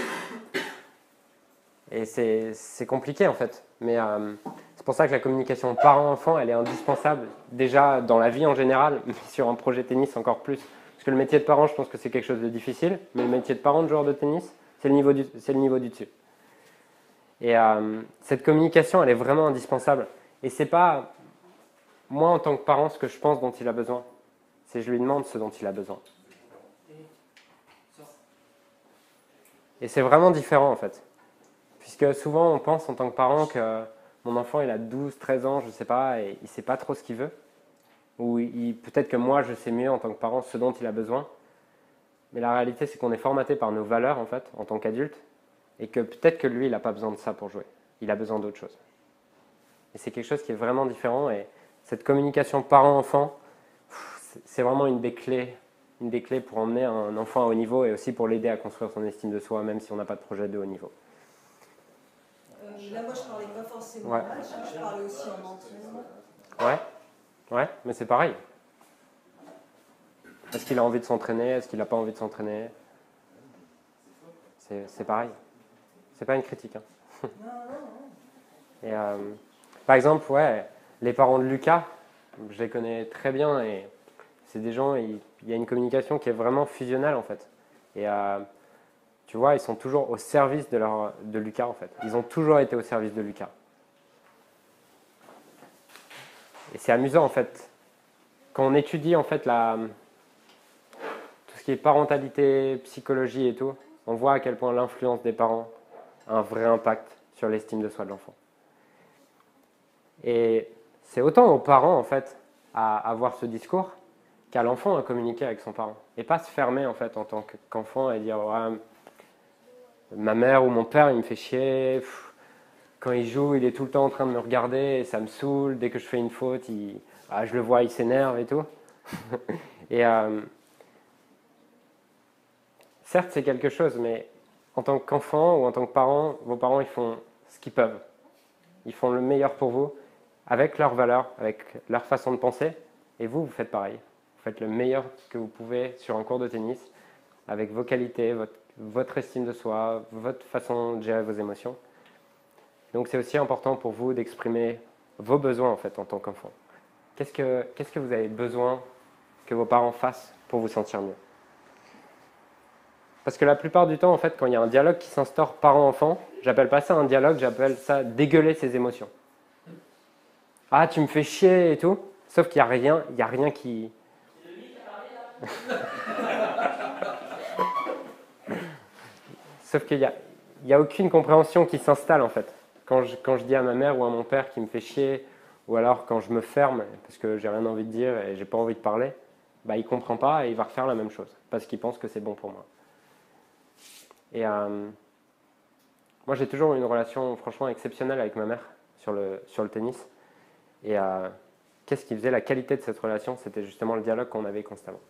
Et c'est compliqué en fait, mais c'est pour ça que la communication parent-enfant elle est indispensable déjà dans la vie en général, mais sur un projet tennis encore plus. Parce que le métier de parent, je pense que c'est quelque chose de difficile, mais le métier de parent de joueur de tennis, c'est le niveau du dessus. Et cette communication elle est vraiment indispensable. Et c'est pas moi en tant que parent ce que je pense dont il a besoin. C'est je lui demande ce dont il a besoin. Et c'est vraiment différent en fait. Puisque souvent on pense en tant que parent que mon enfant il a 12, 13 ans, je ne sais pas, et il ne sait pas trop ce qu'il veut. Ou peut-être que moi je sais mieux en tant que parent ce dont il a besoin. Mais la réalité c'est qu'on est formaté par nos valeurs en fait, en tant qu'adulte. Et que peut-être que lui il n'a pas besoin de ça pour jouer. Il a besoin d'autre chose. Et c'est quelque chose qui est vraiment différent. Et cette communication parent-enfant, c'est vraiment une des clés pour emmener un enfant à haut niveau et aussi pour l'aider à construire son estime de soi, même si on n'a pas de projet de haut niveau. Là, moi, je parlais pas forcément en match, je parlais aussi en entraînement. Ouais, mais c'est pareil. Est-ce qu'il a envie de s'entraîner? Est-ce qu'il n'a pas envie de s'entraîner? C'est pareil. C'est pas une critique. Hein. Et, par exemple, ouais, les parents de Lucas, je les connais très bien et c'est des gens, il y a une communication qui est vraiment fusionnelle en fait. Et tu vois, ils sont toujours au service de Lucas en fait. Ils ont toujours été au service de Lucas. Et c'est amusant en fait. Quand on étudie en fait tout ce qui est parentalité, psychologie et tout, on voit à quel point l'influence des parents a un vrai impact sur l'estime de soi de l'enfant. Et c'est autant aux parents en fait à avoir ce discours qu'à l'enfant à communiquer avec son parent. Et pas se fermer en fait en tant qu'enfant et dire ouais, ma mère ou mon père il me fait chier, quand il joue il est tout le temps en train de me regarder et ça me saoule, dès que je fais une faute je le vois il s'énerve et tout. Et certes c'est quelque chose, mais en tant qu'enfant ou en tant que parent, vos parents ils font ce qu'ils peuvent. Ils font le meilleur pour vous avec leurs valeurs, avec leur façon de penser et vous faites pareil. Vous faites le meilleur que vous pouvez sur un cours de tennis avec vos qualités, votre estime de soi, votre façon de gérer vos émotions. Donc c'est aussi important pour vous d'exprimer vos besoins en fait en tant qu'enfant. Qu'est-ce que vous avez besoin que vos parents fassent pour vous sentir mieux? Parce que la plupart du temps, en fait, quand il y a un dialogue qui s'instaure parent-enfant, j'appelle pas ça un dialogue, j'appelle ça dégueuler ses émotions. Ah, tu me fais chier et tout, sauf qu'il n'y a rien qui... Sauf qu'il n'y a aucune compréhension qui s'installe, en fait. Quand je dis à ma mère ou à mon père qui me fait chier, ou alors quand je me ferme parce que j'ai rien envie de dire et j'ai pas envie de parler, bah, il ne comprend pas et il va refaire la même chose, parce qu'il pense que c'est bon pour moi. Et moi, j'ai toujours eu une relation franchement exceptionnelle avec ma mère sur le tennis. Et qu'est-ce qui faisait la qualité de cette relation? C'était justement le dialogue qu'on avait constamment.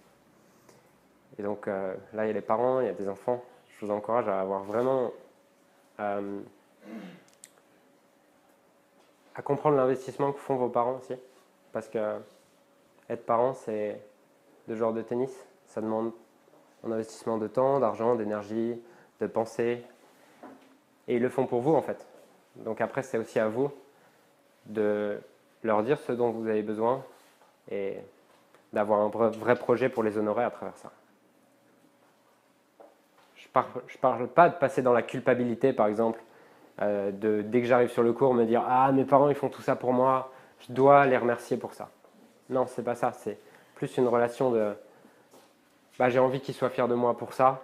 Et donc là, il y a les parents, il y a des enfants. Je vous encourage à avoir vraiment... à comprendre l'investissement que font vos parents aussi. Parce que être parent, c'est de joueur de tennis. Ça demande un investissement de temps, d'argent, d'énergie, de pensée. Et ils le font pour vous, en fait. Donc après, c'est aussi à vous de leur dire ce dont vous avez besoin et d'avoir un vrai projet pour les honorer à travers ça. Je parle pas de passer dans la culpabilité, par exemple, dès que j'arrive sur le cours, me dire « Ah, mes parents, ils font tout ça pour moi, je dois les remercier pour ça. » Non, c'est pas ça. C'est plus une relation de « J'ai envie qu'ils soient fiers de moi pour ça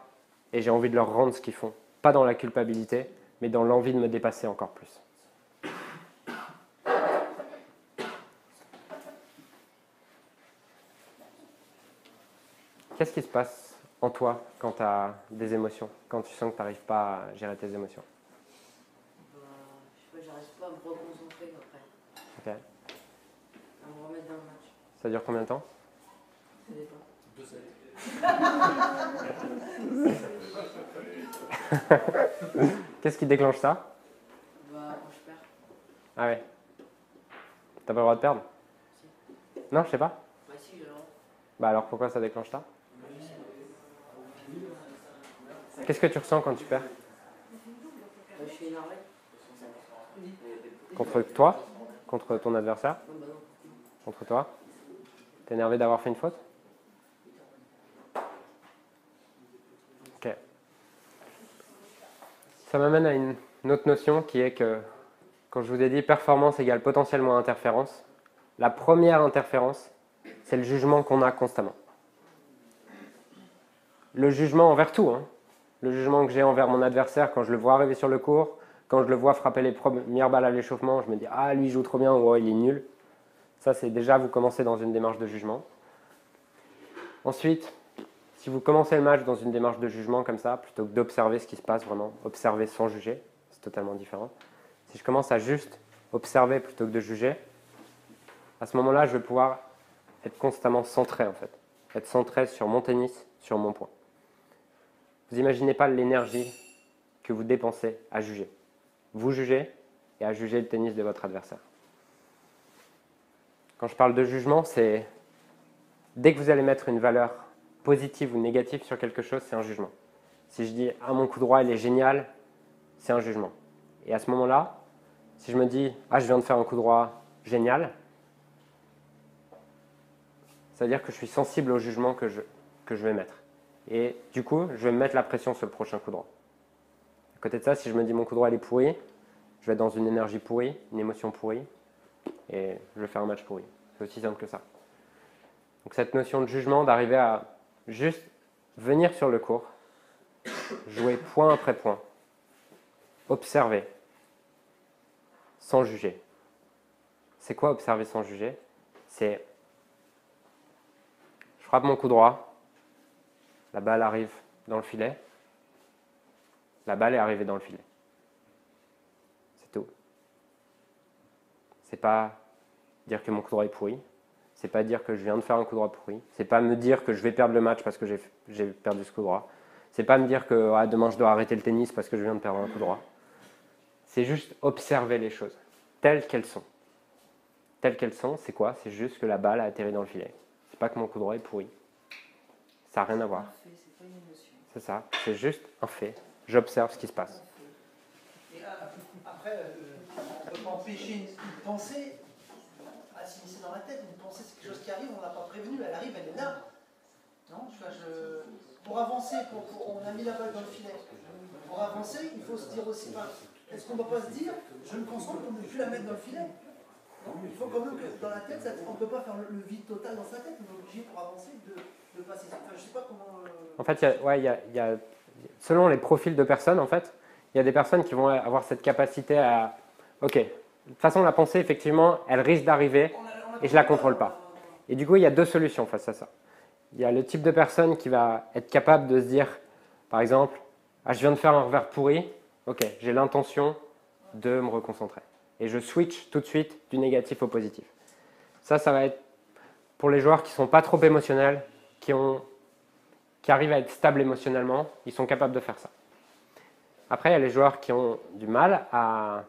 et j'ai envie de leur rendre ce qu'ils font. » Pas dans la culpabilité, mais dans l'envie de me dépasser encore plus. Qu'est-ce qui se passe en toi quand tu as des émotions, quand tu sens que tu n'arrives pas à gérer tes émotions? Je sais pas, j'arrive pas à me reconcentrer après. Ok. À me remettre dans le match. Ça dure combien de temps? Ça dépend. 2 semaines. Qu'est-ce qui déclenche ça? Quand je perds. Ah ouais. T'as pas le droit de perdre? Si. Non, je sais pas. Bah si, j'ai le droit. Bah alors pourquoi ça déclenche ça? Qu'est-ce que tu ressens quand tu perds? Je suis énervé. Contre toi? Contre ton adversaire? Non, bah non. Contre toi? T'es énervé d'avoir fait une faute? Ok. Ça m'amène à une autre notion qui est que quand je vous ai dit performance égale potentiellement interférence, la première interférence, c'est le jugement qu'on a constamment. Le jugement envers tout, hein. Le jugement que j'ai envers mon adversaire quand je le vois arriver sur le court, quand je le vois frapper les premières balles à l'échauffement, je me dis « Ah, lui il joue trop bien » ou oh, « Il est nul ». Ça, c'est déjà vous commencez dans une démarche de jugement. Ensuite, si vous commencez le match dans une démarche de jugement comme ça, plutôt que d'observer ce qui se passe vraiment, observer sans juger, c'est totalement différent. Si je commence à juste observer plutôt que de juger, à ce moment-là, je vais pouvoir être constamment centré en fait. Être centré sur mon tennis, sur mon point. Vous n'imaginez pas l'énergie que vous dépensez à juger. Vous jugez et à juger le tennis de votre adversaire. Quand je parle de jugement, c'est dès que vous allez mettre une valeur positive ou négative sur quelque chose, c'est un jugement. Si je dis « Ah, mon coup droit, il est génial », c'est un jugement. Et à ce moment-là, si je me dis « Ah, je viens de faire un coup droit génial », ça veut dire que je suis sensible au jugement que je vais mettre. Et du coup, je vais me mettre la pression sur le prochain coup droit. À côté de ça, si je me dis « Mon coup droit, il est pourri », je vais être dans une énergie pourrie, une émotion pourrie, et je vais faire un match pourri. C'est aussi simple que ça. Donc cette notion de jugement, d'arriver à juste venir sur le court, jouer point après point, observer, sans juger. C'est quoi observer sans juger? C'est, je frappe mon coup droit, la balle arrive dans le filet, la balle est arrivée dans le filet. C'est tout. C'est pas dire que mon coup droit est pourri, c'est pas dire que je viens de faire un coup droit pourri, c'est pas me dire que je vais perdre le match parce que j'ai perdu ce coup droit, c'est pas me dire que demain je dois arrêter le tennis parce que je viens de perdre un coup droit. C'est juste observer les choses telles qu'elles sont. Telles qu'elles sont, c'est quoi? C'est juste que la balle a atterri dans le filet. C'est pas que mon coup droit est pourri. Ça n'a rien à voir. C'est ça, c'est juste un fait. J'observe ce qui se passe. Et après, on ne peut pas empêcher une pensée. Ah, si c'est dans la tête. Une pensée, c'est quelque chose qui arrive, on ne l'a pas prévenu, elle arrive, elle est là. Non, pour avancer, on a mis la balle dans le filet. Pour avancer, il faut se dire aussi, est-ce qu'on ne va pas se dire, je me concentre pour ne plus la mettre dans le filet? Non, il faut quand même que dans la tête, on ne peut pas faire le vide total dans sa tête, on est obligé pour avancer de passer. Enfin, je ne sais pas comment... En fait, il y a, selon les profils de personnes, en fait, il y a des personnes qui vont avoir cette capacité à... Ok, de toute façon, la pensée, effectivement, elle risque d'arriver et je ne la contrôle pas. Et du coup, il y a deux solutions face à ça. Il y a le type de personne qui va être capable de se dire, par exemple, ah, je viens de faire un revers pourri, ok, j'ai l'intention de me reconcentrer. Et je switch tout de suite du négatif au positif. Ça va être pour les joueurs qui ne sont pas trop émotionnels, qui arrivent à être stables émotionnellement, ils sont capables de faire ça. Après, il y a les joueurs qui ont du mal à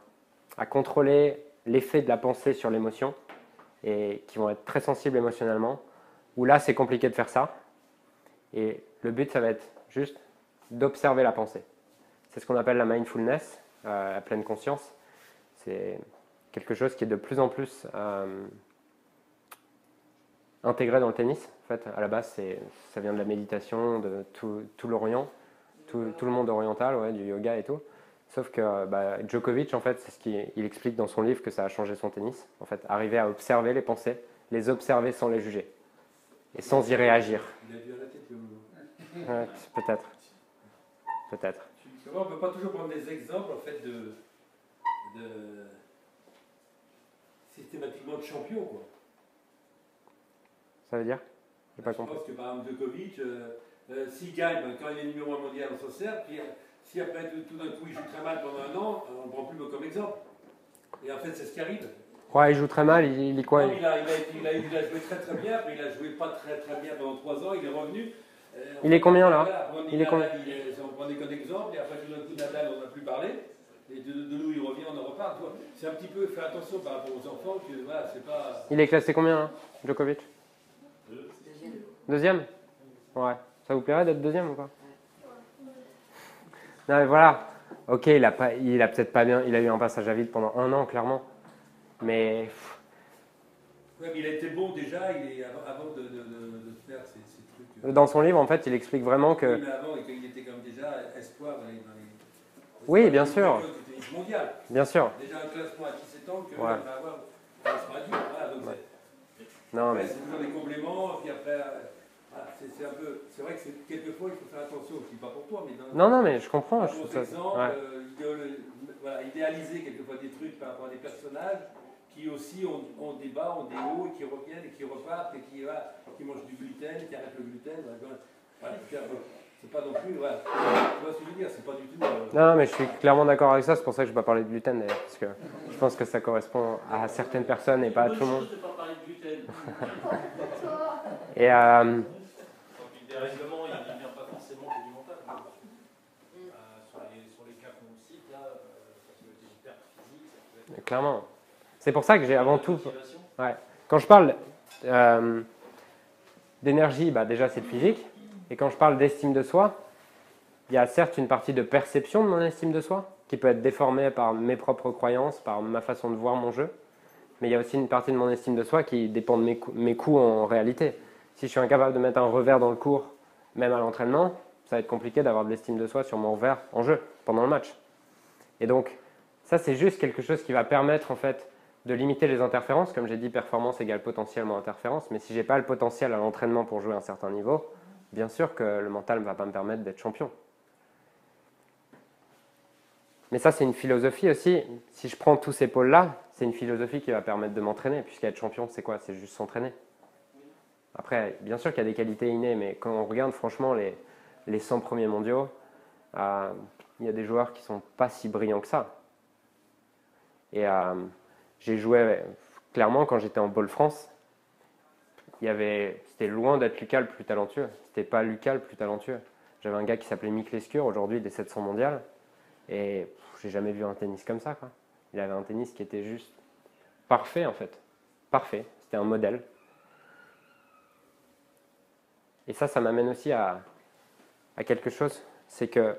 contrôler l'effet de la pensée sur l'émotion et qui vont être très sensibles émotionnellement, où là, c'est compliqué de faire ça. Et le but, ça va être juste d'observer la pensée. C'est ce qu'on appelle la mindfulness, la pleine conscience. C'est quelque chose qui est de plus en plus intégré dans le tennis. En fait, à la base, ça vient de la méditation, de tout l'Orient, tout le monde oriental, ouais, du yoga et tout. Sauf que Djokovic, en fait, c'est ce qu'il explique dans son livre que ça a changé son tennis. En fait, arriver à observer les pensées, les observer sans les juger et sans y réagir. Il a dû à la tête, Ouais, peut-être. Peut-être. On ne peut pas toujours prendre des exemples en fait de systématiquement de champions, quoi. Ça veut dire? J'ai pas compris. Je pense que par exemple Djokovic, s'il gagne, quand il est numéro 1 mondial, on s'en sert, puis si après tout d'un coup il joue très mal pendant un an, on ne prend plus comme exemple. Et en fait, c'est ce qui arrive. Ouais, il joue très mal, il est quoi? Non, il a joué très très bien, puis il a joué pas très très bien pendant 3 ans, il est revenu. Il est combien là? Il est combien? On prenait comme exemple, et après tout d'un coup Nadal, on n'a plus parlé. Et de nous, il revient, on en reparle. C'est un petit peu, faire attention par rapport aux enfants, que voilà, c'est pas... Il est classé combien, là, Djokovic? Deuxième? Ouais. Ça vous plairait d'être deuxième ou pas? Non mais voilà. Ok, il a peut-être pas bien, il a eu un passage à vide pendant 1 an, clairement. Mais... Ouais, mais il a été bon déjà, avant de faire ces trucs... Dans son livre, en fait, il explique vraiment que... Oui, mais avant, il était comme déjà espoir dans les oui, bien sûr. Mondial. Bien sûr. Déjà un classement à 17 ans que ouais. va avoir, ça sera dur. Voilà, donc ouais. Non, mais... C'est toujours des compléments, puis après, voilà, c'est un peu, c'est vrai que quelquefois il faut faire attention aussi, pas pour toi, mais dans non, mais je comprends. Je trouve exemple, voilà, idéaliser quelquefois des trucs par rapport à des personnages qui aussi ont des bas, ont des hauts, et qui reviennent, et qui repartent, et qui mangent du gluten, qui arrêtent le gluten. Voilà, c'est pas non plus, voilà. Tu vois ce que je veux dire, c'est pas du tout... Non, mais je suis clairement d'accord avec ça, c'est pour ça que je ne vais pas parler de gluten d'ailleurs, parce que je pense que ça correspond à certaines personnes et pas à tout le monde. Je ne pas parler de gluten. Et des règlements, il ne vient pas forcément que du mental. Sur les cas qu'on cite, là, ça peut être une perte physique, ça peut être... Clairement. C'est pour ça que j'ai avant tout... Ouais. Quand je parle d'énergie, déjà c'est le physique. Et quand je parle d'estime de soi, il y a certes une partie de perception de mon estime de soi, qui peut être déformée par mes propres croyances, par ma façon de voir mon jeu. Mais il y a aussi une partie de mon estime de soi qui dépend de mes coups en réalité. Si je suis incapable de mettre un revers dans le cours, même à l'entraînement, ça va être compliqué d'avoir de l'estime de soi sur mon revers en jeu, pendant le match. Et donc, ça c'est juste quelque chose qui va permettre en fait de limiter les interférences. Comme j'ai dit, performance égale potentiellement interférence. Mais si je n'ai pas le potentiel à l'entraînement pour jouer à un certain niveau, bien sûr que le mental ne va pas me permettre d'être champion. Mais ça, c'est une philosophie aussi. Si je prends tous ces pôles-là, c'est une philosophie qui va permettre de m'entraîner. Puisqu'être champion, c'est quoi? C'est juste s'entraîner. Après, bien sûr qu'il y a des qualités innées, mais quand on regarde franchement les 100 premiers mondiaux, il y a des joueurs qui ne sont pas si brillants que ça. Et j'ai joué, clairement, quand j'étais en Ball France, c'était loin d'être Lucas le plus talentueux. C'était pas Lucas le plus talentueux. J'avais un gars qui s'appelait Mick Lescure, aujourd'hui des 700 mondiales, et j'ai jamais vu un tennis comme ça, quoi. Il avait un tennis qui était juste parfait, en fait. Parfait. C'était un modèle. Et ça m'amène aussi à quelque chose, c'est que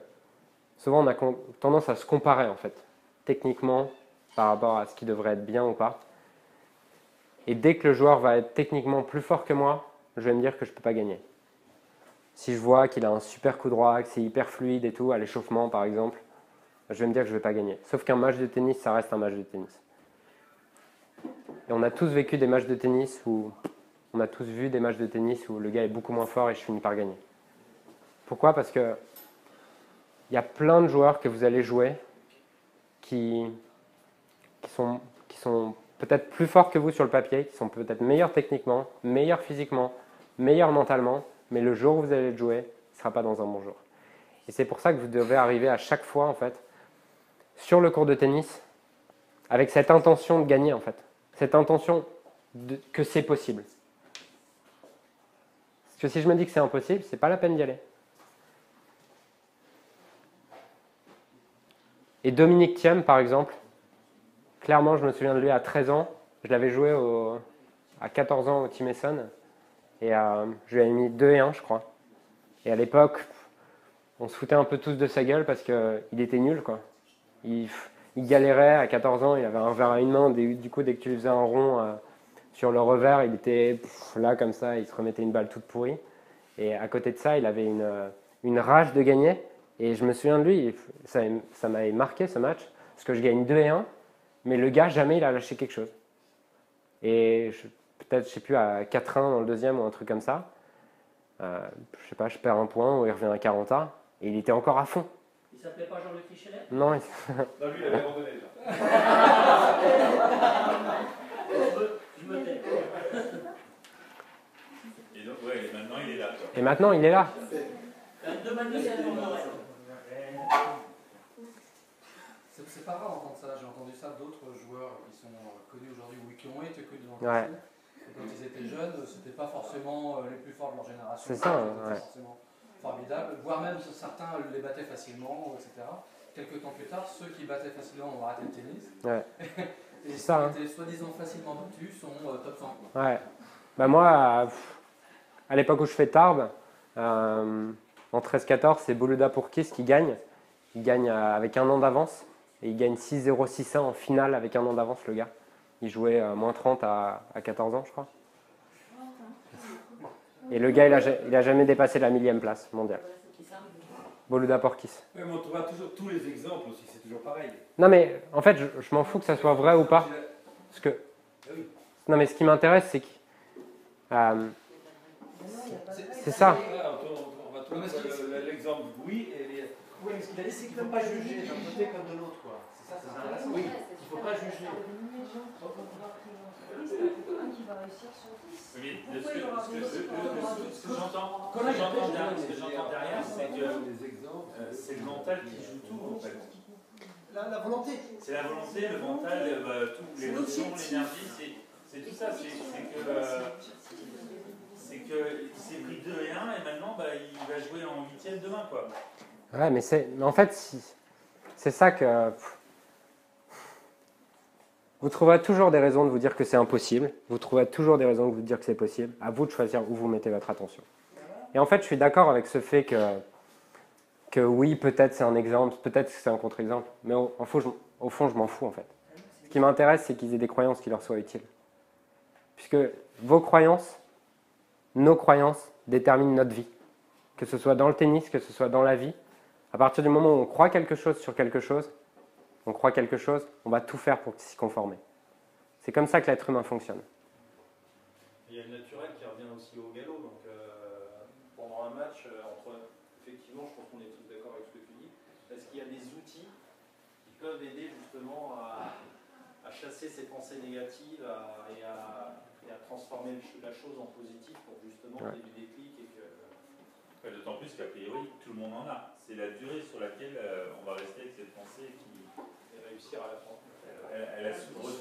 souvent on a tendance à se comparer, en fait, techniquement, par rapport à ce qui devrait être bien ou pas. Et dès que le joueur va être techniquement plus fort que moi, je vais me dire que je ne peux pas gagner. Si je vois qu'il a un super coup droit, que c'est hyper fluide et tout, à l'échauffement par exemple, je vais me dire que je ne vais pas gagner. Sauf qu'un match de tennis, ça reste un match de tennis. Et on a tous vécu des matchs de tennis où on a tous vu des matchs de tennis où le gars est beaucoup moins fort et je finis par gagner. Pourquoi? Parce que il y a plein de joueurs que vous allez jouer qui sont peut-être plus forts que vous sur le papier, qui sont peut-être meilleurs techniquement, meilleurs physiquement, meilleurs mentalement, mais le jour où vous allez le jouer, il ne sera pas dans un bon jour. Et c'est pour ça que vous devez arriver à chaque fois, en fait, sur le court de tennis, avec cette intention de gagner, en fait. Cette intention que c'est possible. Parce que si je me dis que c'est impossible, c'est pas la peine d'y aller. Et Dominique Thiem, par exemple, clairement, je me souviens de lui à 13 ans. Je l'avais joué à 14 ans au Team Essen. Et je lui avais mis 2 et 1, je crois. Et à l'époque, on se foutait un peu tous de sa gueule parce qu'il était nul, quoi. Il galérait à 14 ans, il avait un verre à une main. Du coup, dès que tu lui faisais un rond sur le revers, il était là, comme ça, il se remettait une balle toute pourrie. Et à côté de ça, il avait une rage de gagner. Et je me souviens de lui, ça m'avait marqué ce match, parce que je gagne 2 et 1, mais le gars, jamais il a lâché quelque chose. Et peut-être, je ne sais plus, à 4-1 dans le deuxième ou un truc comme ça, je sais pas, je perds un point ou il revient à 40A, et il était encore à fond. Il s'appelait pas Jean-Luc Michelet? Non, Non, lui, il avait abandonné déjà. Je me tais. Et donc, ouais, maintenant il est là. Quoi. Et maintenant, il est là. C'est pas rare d'entendre ça. J'ai entendu ça d'autres joueurs qui sont connus aujourd'hui ou qui ont été connus dans le Ouais. passé. Et quand ils étaient jeunes, c'était pas forcément les plus forts de leur génération. C'est ça, C'était ouais. forcément formidable. Voire même certains les battaient facilement, etc. Quelques temps plus tard, ceux qui battaient facilement ont arrêté le tennis. Ouais. Et ceux ça, qui étaient soi-disant facilement battus sont top 100. Quoi. Ouais. Bah moi, à l'époque où je fais Tarbes, en 13-14, c'est Boluda Pourkis qui gagne. Il gagne avec un an d'avance. Et il gagne 6-0, 6-1 en finale avec un an d'avance, le gars. Il jouait moins 30 à 14 ans, je crois. Et le gars, il a jamais dépassé la 1000e place mondiale. Boluda Pourkis. Ouais, mais on trouvera toujours tous les exemples aussi, c'est toujours pareil. Non, mais en fait, je m'en fous que ça soit vrai ou pas. Parce que... Non, mais ce qui m'intéresse, c'est que... c'est ça. On va trouver l'exemple oui et les... Oui, mais ce qu'il a dit, c'est qu'il ne faut pas juger d'un côté comme de l'autre. C'est ça, c'est intéressant. Oui, il ne faut pas juger. Oui, ce que j'entends derrière, c'est que c'est le mental qui joue tout en fait. La volonté. C'est la volonté, le mental, tout, l'émotion, l'énergie, c'est tout ça. C'est qu'il s'est pris 2 et 1 et maintenant il va jouer en 8e demain, quoi. Ouais, mais en fait, c'est ça que... Vous trouverez toujours des raisons de vous dire que c'est impossible. Vous trouverez toujours des raisons de vous dire que c'est possible. À vous de choisir où vous mettez votre attention. Et en fait, je suis d'accord avec ce fait que oui, peut-être c'est un exemple, peut-être que c'est un contre-exemple. Mais au fond, je m'en fous, en fait. Ce qui m'intéresse, c'est qu'ils aient des croyances qui leur soient utiles. Puisque vos croyances, nos croyances, déterminent notre vie. Que ce soit dans le tennis, que ce soit dans la vie. À partir du moment où on croit quelque chose sur quelque chose, on va tout faire pour s'y conformer. C'est comme ça que l'être humain fonctionne. Il y a le naturel qui revient aussi au galop. Donc, pendant un match, effectivement, je pense qu'on est tous d'accord avec ce que tu dis, parce qu'il y a des outils qui peuvent aider justement à chasser ces pensées négatives et à transformer la chose en positif pour justement qu'il y ait du déclic. D'autant plus qu'a priori, tout le monde en a. C'est la durée sur laquelle on va rester avec cette pensée qui réussir à la prendre. Elle a retrouvé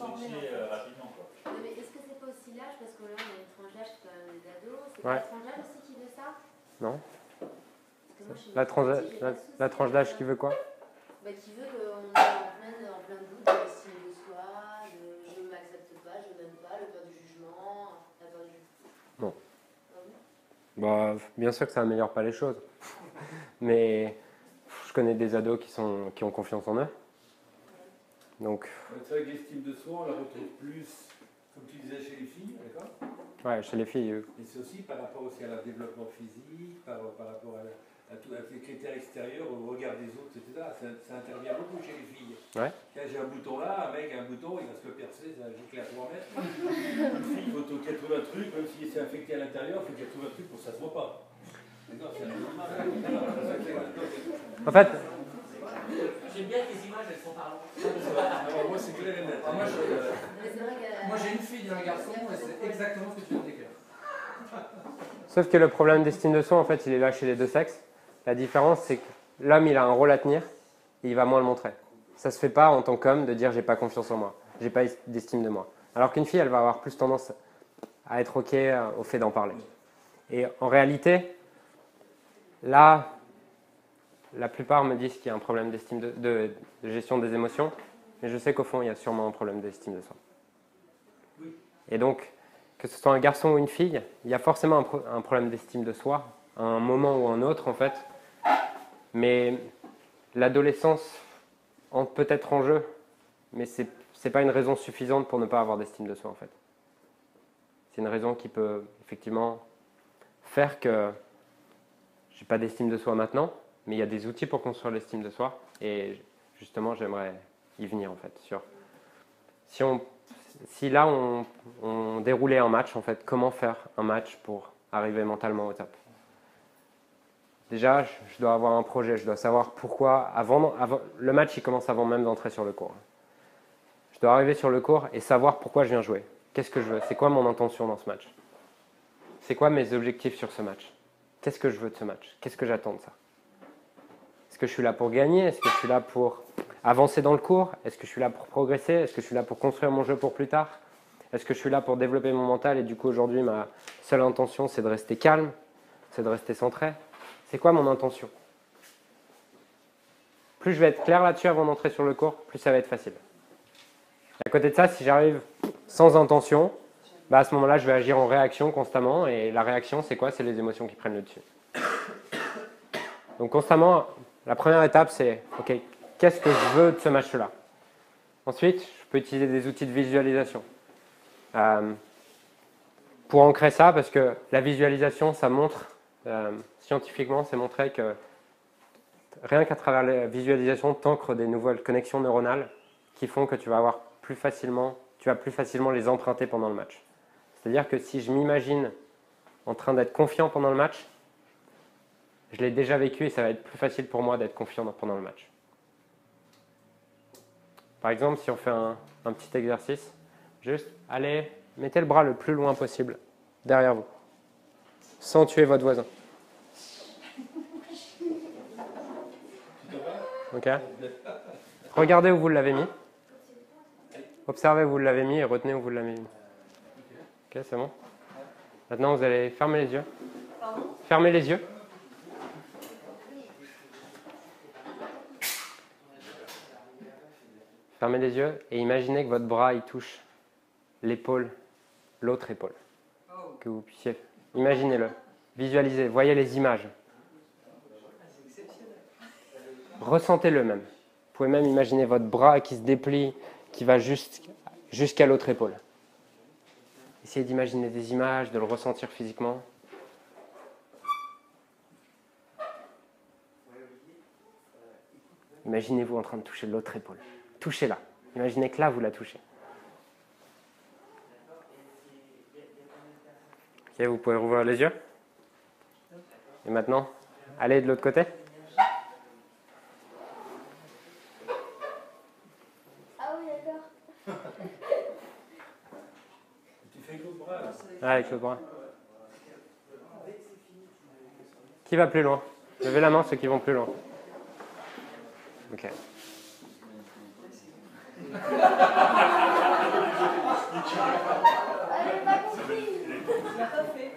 rapidement. Quoi. Mais est-ce que c'est pas aussi l'âge, parce que là on a une tranche d'âge qui est des ados, c'est pas la tranche d'âge aussi qui veut ça? Non. La tranche d'âge qui veut quoi? Qui veut qu'on est en plein doute de l'estime de soi, de je ne m'accepte pas, je n'aime pas, le peur du jugement, la peur du jugement. Non. Bah, bien sûr que ça améliore pas les choses. Mais je connais des ados qui ont confiance en eux. Donc... C'est vrai que l'estime de soi, on la retrouve plus comme tu disais chez les filles, d'accord? Ouais, chez les filles. Et c'est aussi par rapport aussi à leur développement physique, par rapport à tous les critères extérieurs, au regard des autres, etc. Ça intervient beaucoup chez les filles. Ouais. Quand j'ai un bouton là, un mec a un bouton, il va se le percer, ça gicle à 3 mètres. Une fille, il faut qu'elle trouve un truc, même si c'est infecté à l'intérieur, il faut qu'elle trouve un truc pour que ça ne se voit pas. D'accord, c'est normal. En fait, j'aime bien que les images, elles sont parlantes. Moi, c'est clair et net. Moi, j'ai une fille et un garçon, et c'est exactement ce que tu viens de décrire. sauf que le problème d'estime de soi, en fait, il est là chez les deux sexes. La différence, c'est que l'homme, il a un rôle à tenir et il va moins le montrer. Ça se fait pas en tant qu'homme de dire j'ai pas confiance en moi, j'ai pas d'estime de moi. Alors qu'une fille, elle va avoir plus tendance à être OK au fait d'en parler. Et en réalité, là, la plupart me disent qu'il y a un problème d'estime de gestion des émotions, mais je sais qu'au fond, il y a sûrement un problème d'estime de soi. Et donc, que ce soit un garçon ou une fille, il y a forcément un problème d'estime de soi, à un moment ou un autre, en fait. Mais l'adolescence entre peut-être en jeu, mais ce n'est pas une raison suffisante pour ne pas avoir d'estime de soi, en fait. C'est une raison qui peut, effectivement, faire que je n'ai pas d'estime de soi maintenant, mais il y a des outils pour construire l'estime de soi. Et justement, j'aimerais y venir, en fait. Si là, on déroulait un match, en fait, comment faire un match pour arriver mentalement au top? Déjà, je dois avoir un projet, je dois savoir pourquoi. Le match, il commence avant même d'entrer sur le court. Je dois arriver sur le court et savoir pourquoi je viens jouer. Qu'est-ce que je veux? C'est quoi mon intention dans ce match? C'est quoi mes objectifs sur ce match? Qu'est-ce que je veux de ce match? Qu'est-ce que j'attends de ça? Est-ce que je suis là pour gagner? Est-ce que je suis là pour avancer dans le cours? Est-ce que je suis là pour progresser? Est-ce que je suis là pour construire mon jeu pour plus tard? Est-ce que je suis là pour développer mon mental? Et du coup, aujourd'hui, ma seule intention, c'est de rester calme, c'est de rester centré. C'est quoi mon intention? Plus je vais être clair là-dessus avant d'entrer sur le cours, plus ça va être facile. À côté de ça, si j'arrive sans intention, bah à ce moment-là, je vais agir en réaction constamment. Et la réaction, c'est quoi? C'est les émotions qui prennent le dessus. Donc constamment, la première étape, c'est OK, qu'est-ce que je veux de ce match-là? Ensuite, je peux utiliser des outils de visualisation. Pour ancrer ça, parce que la visualisation, ça montre, scientifiquement, c'est montré que rien qu'à travers la visualisation, tu ancres des nouvelles connexions neuronales qui font que tu vas plus facilement les emprunter pendant le match. C'est-à-dire que si je m'imagine en train d'être confiant pendant le match, je l'ai déjà vécu et ça va être plus facile pour moi d'être confiant pendant le match. Par exemple, si on fait un petit exercice, juste allez, mettez le bras le plus loin possible derrière vous, sans tuer votre voisin. Ok. Regardez où vous l'avez mis. Observez où vous l'avez mis et retenez où vous l'avez mis. Ok, c'est bon. Maintenant, vous allez fermer les yeux. Fermez les yeux. Fermez les yeux et imaginez que votre bras il touche l'épaule, l'autre épaule. Que vous puissiez. Imaginez-le. Visualisez. Voyez les images. Ressentez-le même. Vous pouvez même imaginer votre bras qui se déplie, qui va jusqu'à l'autre épaule. Essayez d'imaginer des images, de le ressentir physiquement. Imaginez-vous en train de toucher l'autre épaule. Touchez-la. Imaginez que là, vous la touchez. Ok, vous pouvez rouvrir les yeux. Et maintenant, allez de l'autre côté. Ah oui, d'accord. Tu fais avec l'autre bras là. Ah, avec l'autre bras. Qui va plus loin? Levez la main ceux qui vont plus loin. Ok. Ah, j'ai pas compris.